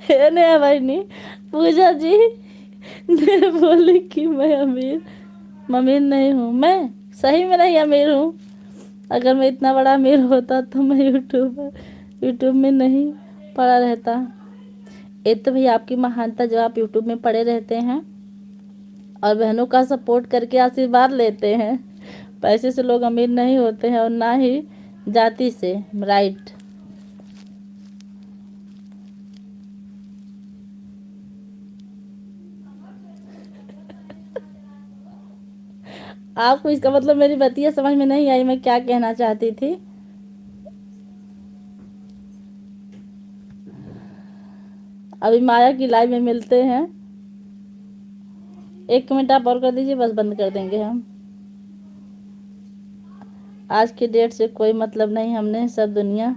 है नया भाई नहीं, पूजा जी ने बोली कि मैं अमीर नहीं हूँ। मैं सही में नहीं अमीर हूँ। अगर मैं इतना बड़ा अमीर होता तो मैं यूट्यूब में नहीं पड़ा रहता। एक तो भैया आपकी महानता जो आप यूट्यूब में पड़े रहते हैं और बहनों का सपोर्ट करके आशीर्वाद लेते हैं। पैसे से लोग अमीर नहीं होते हैं और ना ही जाति से, राइट। आपको इसका मतलब मेरी बतिया समझ में नहीं आई, मैं क्या कहना चाहती थी। अभी माया की लाइव में मिलते हैं। 1 मिनट आप और कर दीजिए, बस बंद कर देंगे हम। आज की डेट से कोई मतलब नहीं, हमने सब दुनिया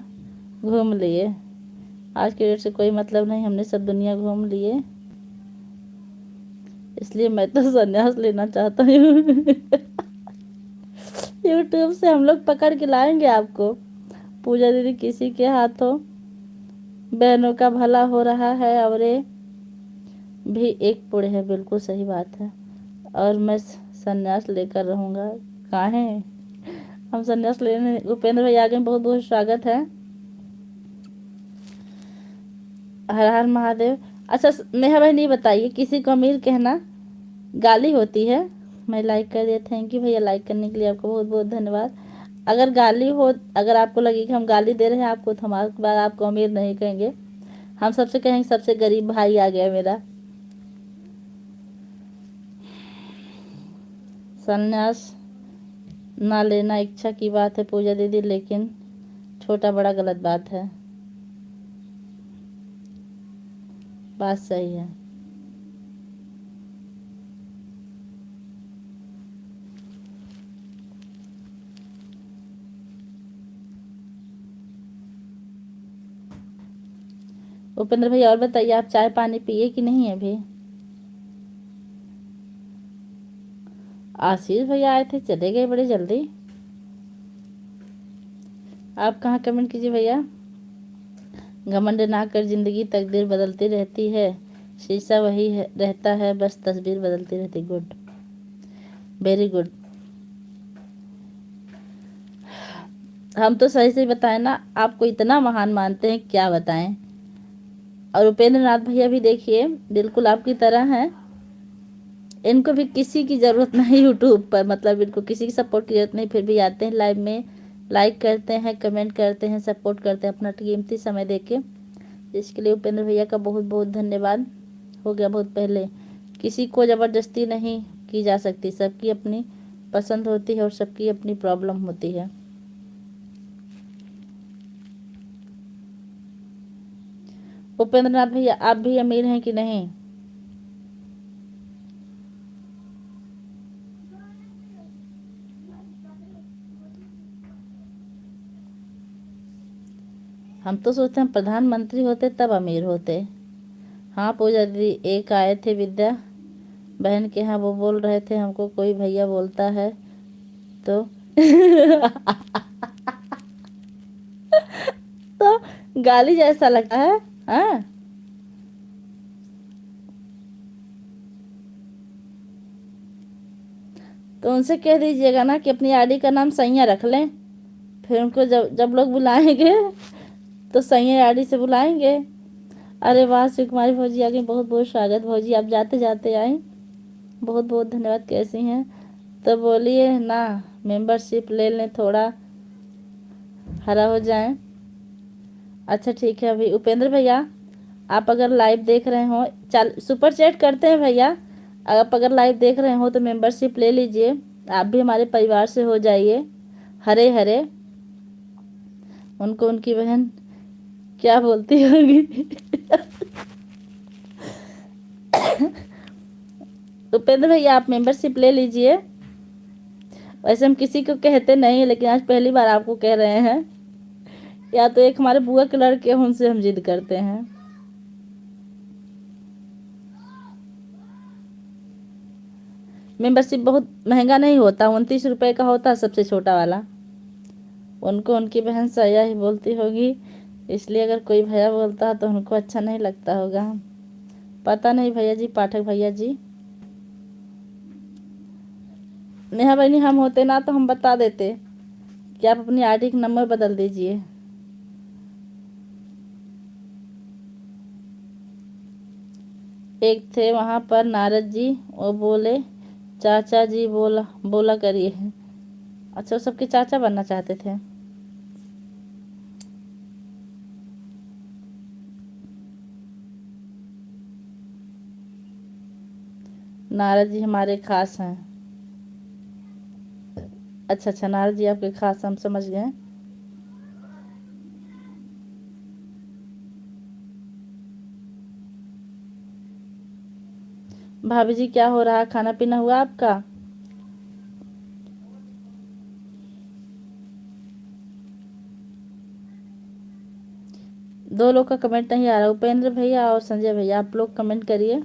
घूम लिए। आज की डेट से कोई मतलब नहीं, हमने सब दुनिया घूम लिए, इसलिए मैं तो संन्यास लेना चाहता हूँ। यूट्यूब से हम लोग पकड़ के लाएंगे आपको। पूजा दीदी किसी के हाथों बहनों का भला हो रहा है और ये भी एक पुण्य है, बिल्कुल सही बात है। और मैं संन्यास लेकर रहूँगा। काहे हम संन्यास लेने। उपेंद्र भाई आगे बहुत बहुत स्वागत है। हर हर महादेव। अच्छा नेहा भाई नहीं बताइए, किसी को अमीर कहना गाली होती है? मैं लाइक कर दिया, थैंक यू भैया, लाइक करने के लिए आपको बहुत बहुत धन्यवाद। अगर गाली हो, अगर आपको लगे कि हम गाली दे रहे हैं आपको, तो हमारे बाद आपको अमीर नहीं कहेंगे, हम सबसे कहेंगे सबसे गरीब भाई आ गया मेरा। संन्यास ना लेना इच्छा की बात है पूजा दीदी, लेकिन छोटा बड़ा गलत बात है। बात सही है। उपेंद्र भैया और बताइए, आप चाय पानी पिए कि नहीं अभी? आशीष भैया आए थे, चले गए बड़े जल्दी। आप कहाँ कमेंट कीजिए भैया। घमंड ना कर, जिंदगी तकदीर बदलती रहती है, शीशा वही है, रहता है, बस तस्वीर बदलती रहती। Good, very good. हम तो सही से बताएं ना, आपको इतना महान मानते हैं, क्या बताएं। और उपेंद्र नाथ भैया भी देखिए बिल्कुल आपकी तरह हैं, इनको भी किसी की ज़रूरत नहीं यूट्यूब पर, मतलब इनको किसी की सपोर्ट की ज़रूरत नहीं, फिर भी आते हैं लाइव में, लाइक करते हैं, कमेंट करते हैं, सपोर्ट करते हैं अपना कीमती समय देके। इसके लिए उपेंद्र भैया का बहुत बहुत धन्यवाद। हो गया बहुत पहले। किसी को ज़बरदस्ती नहीं की जा सकती, सबकी अपनी पसंद होती है और सबकी अपनी प्रॉब्लम होती है। उपेंद्र नाथ भैया आप भी अमीर हैं कि नहीं? हम तो सोचते हैं प्रधानमंत्री होते तब अमीर होते। हाँ पूजा दीदी, एक आए थे विद्या बहन के यहाँ, वो बोल रहे थे हमको कोई भैया बोलता है तो तो गाली जैसा लगता है। हाँ तो उनसे कह दीजिएगा ना कि अपनी आईडी का नाम सैया रख लें, फिर उनको जब जब लोग बुलाएंगे तो सैया आईडी से बुलाएंगे। अरे वाह, शिव कुमारी भौजी आ गई, बहुत बहुत स्वागत भौजी, आप जाते जाते आए, बहुत बहुत धन्यवाद। कैसी हैं? तो बोलिए ना, मेंबरशिप ले लें, थोड़ा हरा हो जाए। अच्छा ठीक है। अभी उपेंद्र भैया आप अगर लाइव देख रहे हो, चल सुपर चैट करते हैं भैया, आप अगर लाइव देख रहे हो तो मेंबरशिप ले लीजिए, आप भी हमारे परिवार से हो जाइए। हरे हरे। उनको उनकी बहन क्या बोलती होगी? उपेंद्र भैया आप मेंबरशिप ले लीजिए। वैसे हम किसी को कहते नहीं, लेकिन आज पहली बार आपको कह रहे हैं। या तो एक हमारे बुआ के लड़के हैं, उनसे हम जिद करते हैं। मेंबरशिप बहुत महंगा नहीं होता, 29 रुपये का होता है सबसे छोटा वाला। उनको उनकी बहन सया ही बोलती होगी, इसलिए अगर कोई भैया बोलता है तो उनको अच्छा नहीं लगता होगा। पता नहीं भैया जी, पाठक भैया जी। नेहा बहनी हम होते ना तो हम बता देते कि आप अपनी आईडी का नंबर बदल दीजिए। एक थे वहाँ पर नारद जी, वो बोले चाचा जी बोला बोला करिए। अच्छा, वो सबके चाचा बनना चाहते थे। नारद जी हमारे खास हैं। अच्छा अच्छा, नारद जी आपके खास, हम समझ गए। भाभी जी क्या हो रहा, खाना पीना हुआ आपका? दो लोग का कमेंट नहीं आ रहा, उपेंद्र भैया और संजय भैया, आप लोग कमेंट करिए।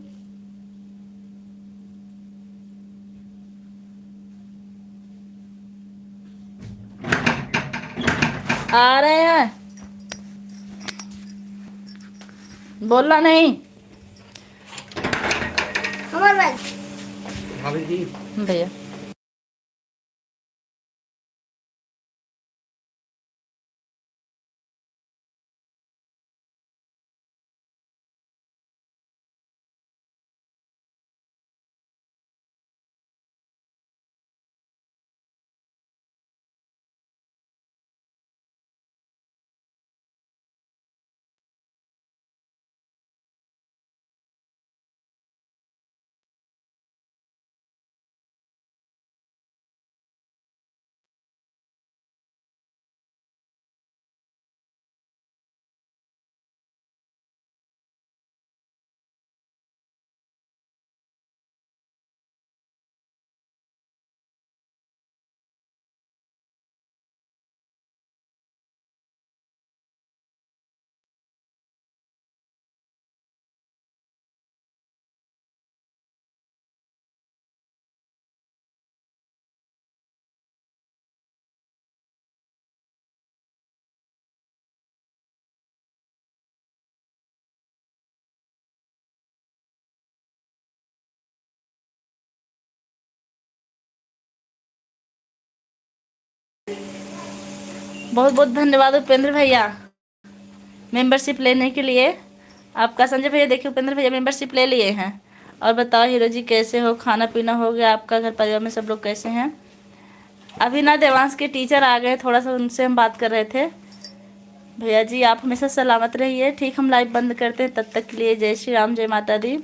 आ रहे हैं, बोलना नहीं। भाभी जी भैया बहुत बहुत धन्यवाद उपेंद्र भैया मेंबरशिप लेने के लिए आपका। संजय भैया देखिए, उपेंद्र भैया मेंबरशिप ले लिए हैं। और बताओ हीरो जी कैसे हो, खाना पीना हो गया आपका, घर परिवार में सब लोग कैसे हैं? अभी ना देवांश के टीचर आ गए, थोड़ा सा उनसे हम बात कर रहे थे। भैया जी आप हमेशा सलामत रहिए। ठीक, हम लाइव बंद करते हैं, तब तक के लिए जय श्री राम, जय माता दी।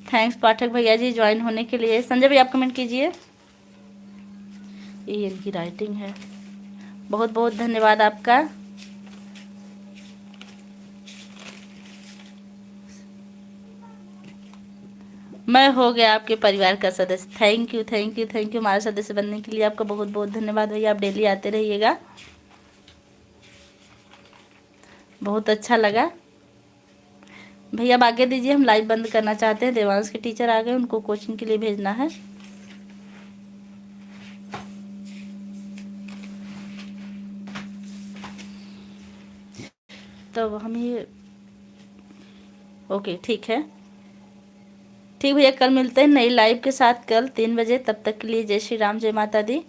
थैंक्स पाठक भैया जी ज्वाइन होने के लिए। संजय भैया आप कमेंट कीजिए, ये इनकी राइटिंग है। बहुत बहुत धन्यवाद आपका। मैं हो गया आपके परिवार का सदस्य। Thank you thank you thank you, हमारे सदस्य बनने के लिए आपका बहुत बहुत धन्यवाद भैया। आप डेली आते रहिएगा, बहुत अच्छा लगा। भैया अब आगे दीजिए, हम लाइव बंद करना चाहते हैं। देवांश के टीचर आ गए, उनको कोचिंग के लिए भेजना है। तो हम ये ओके ठीक है। ठीक भैया, कल मिलते हैं नई लाइव के साथ, कल 3 बजे। तब तक के लिए जय श्री राम, जय माता दी।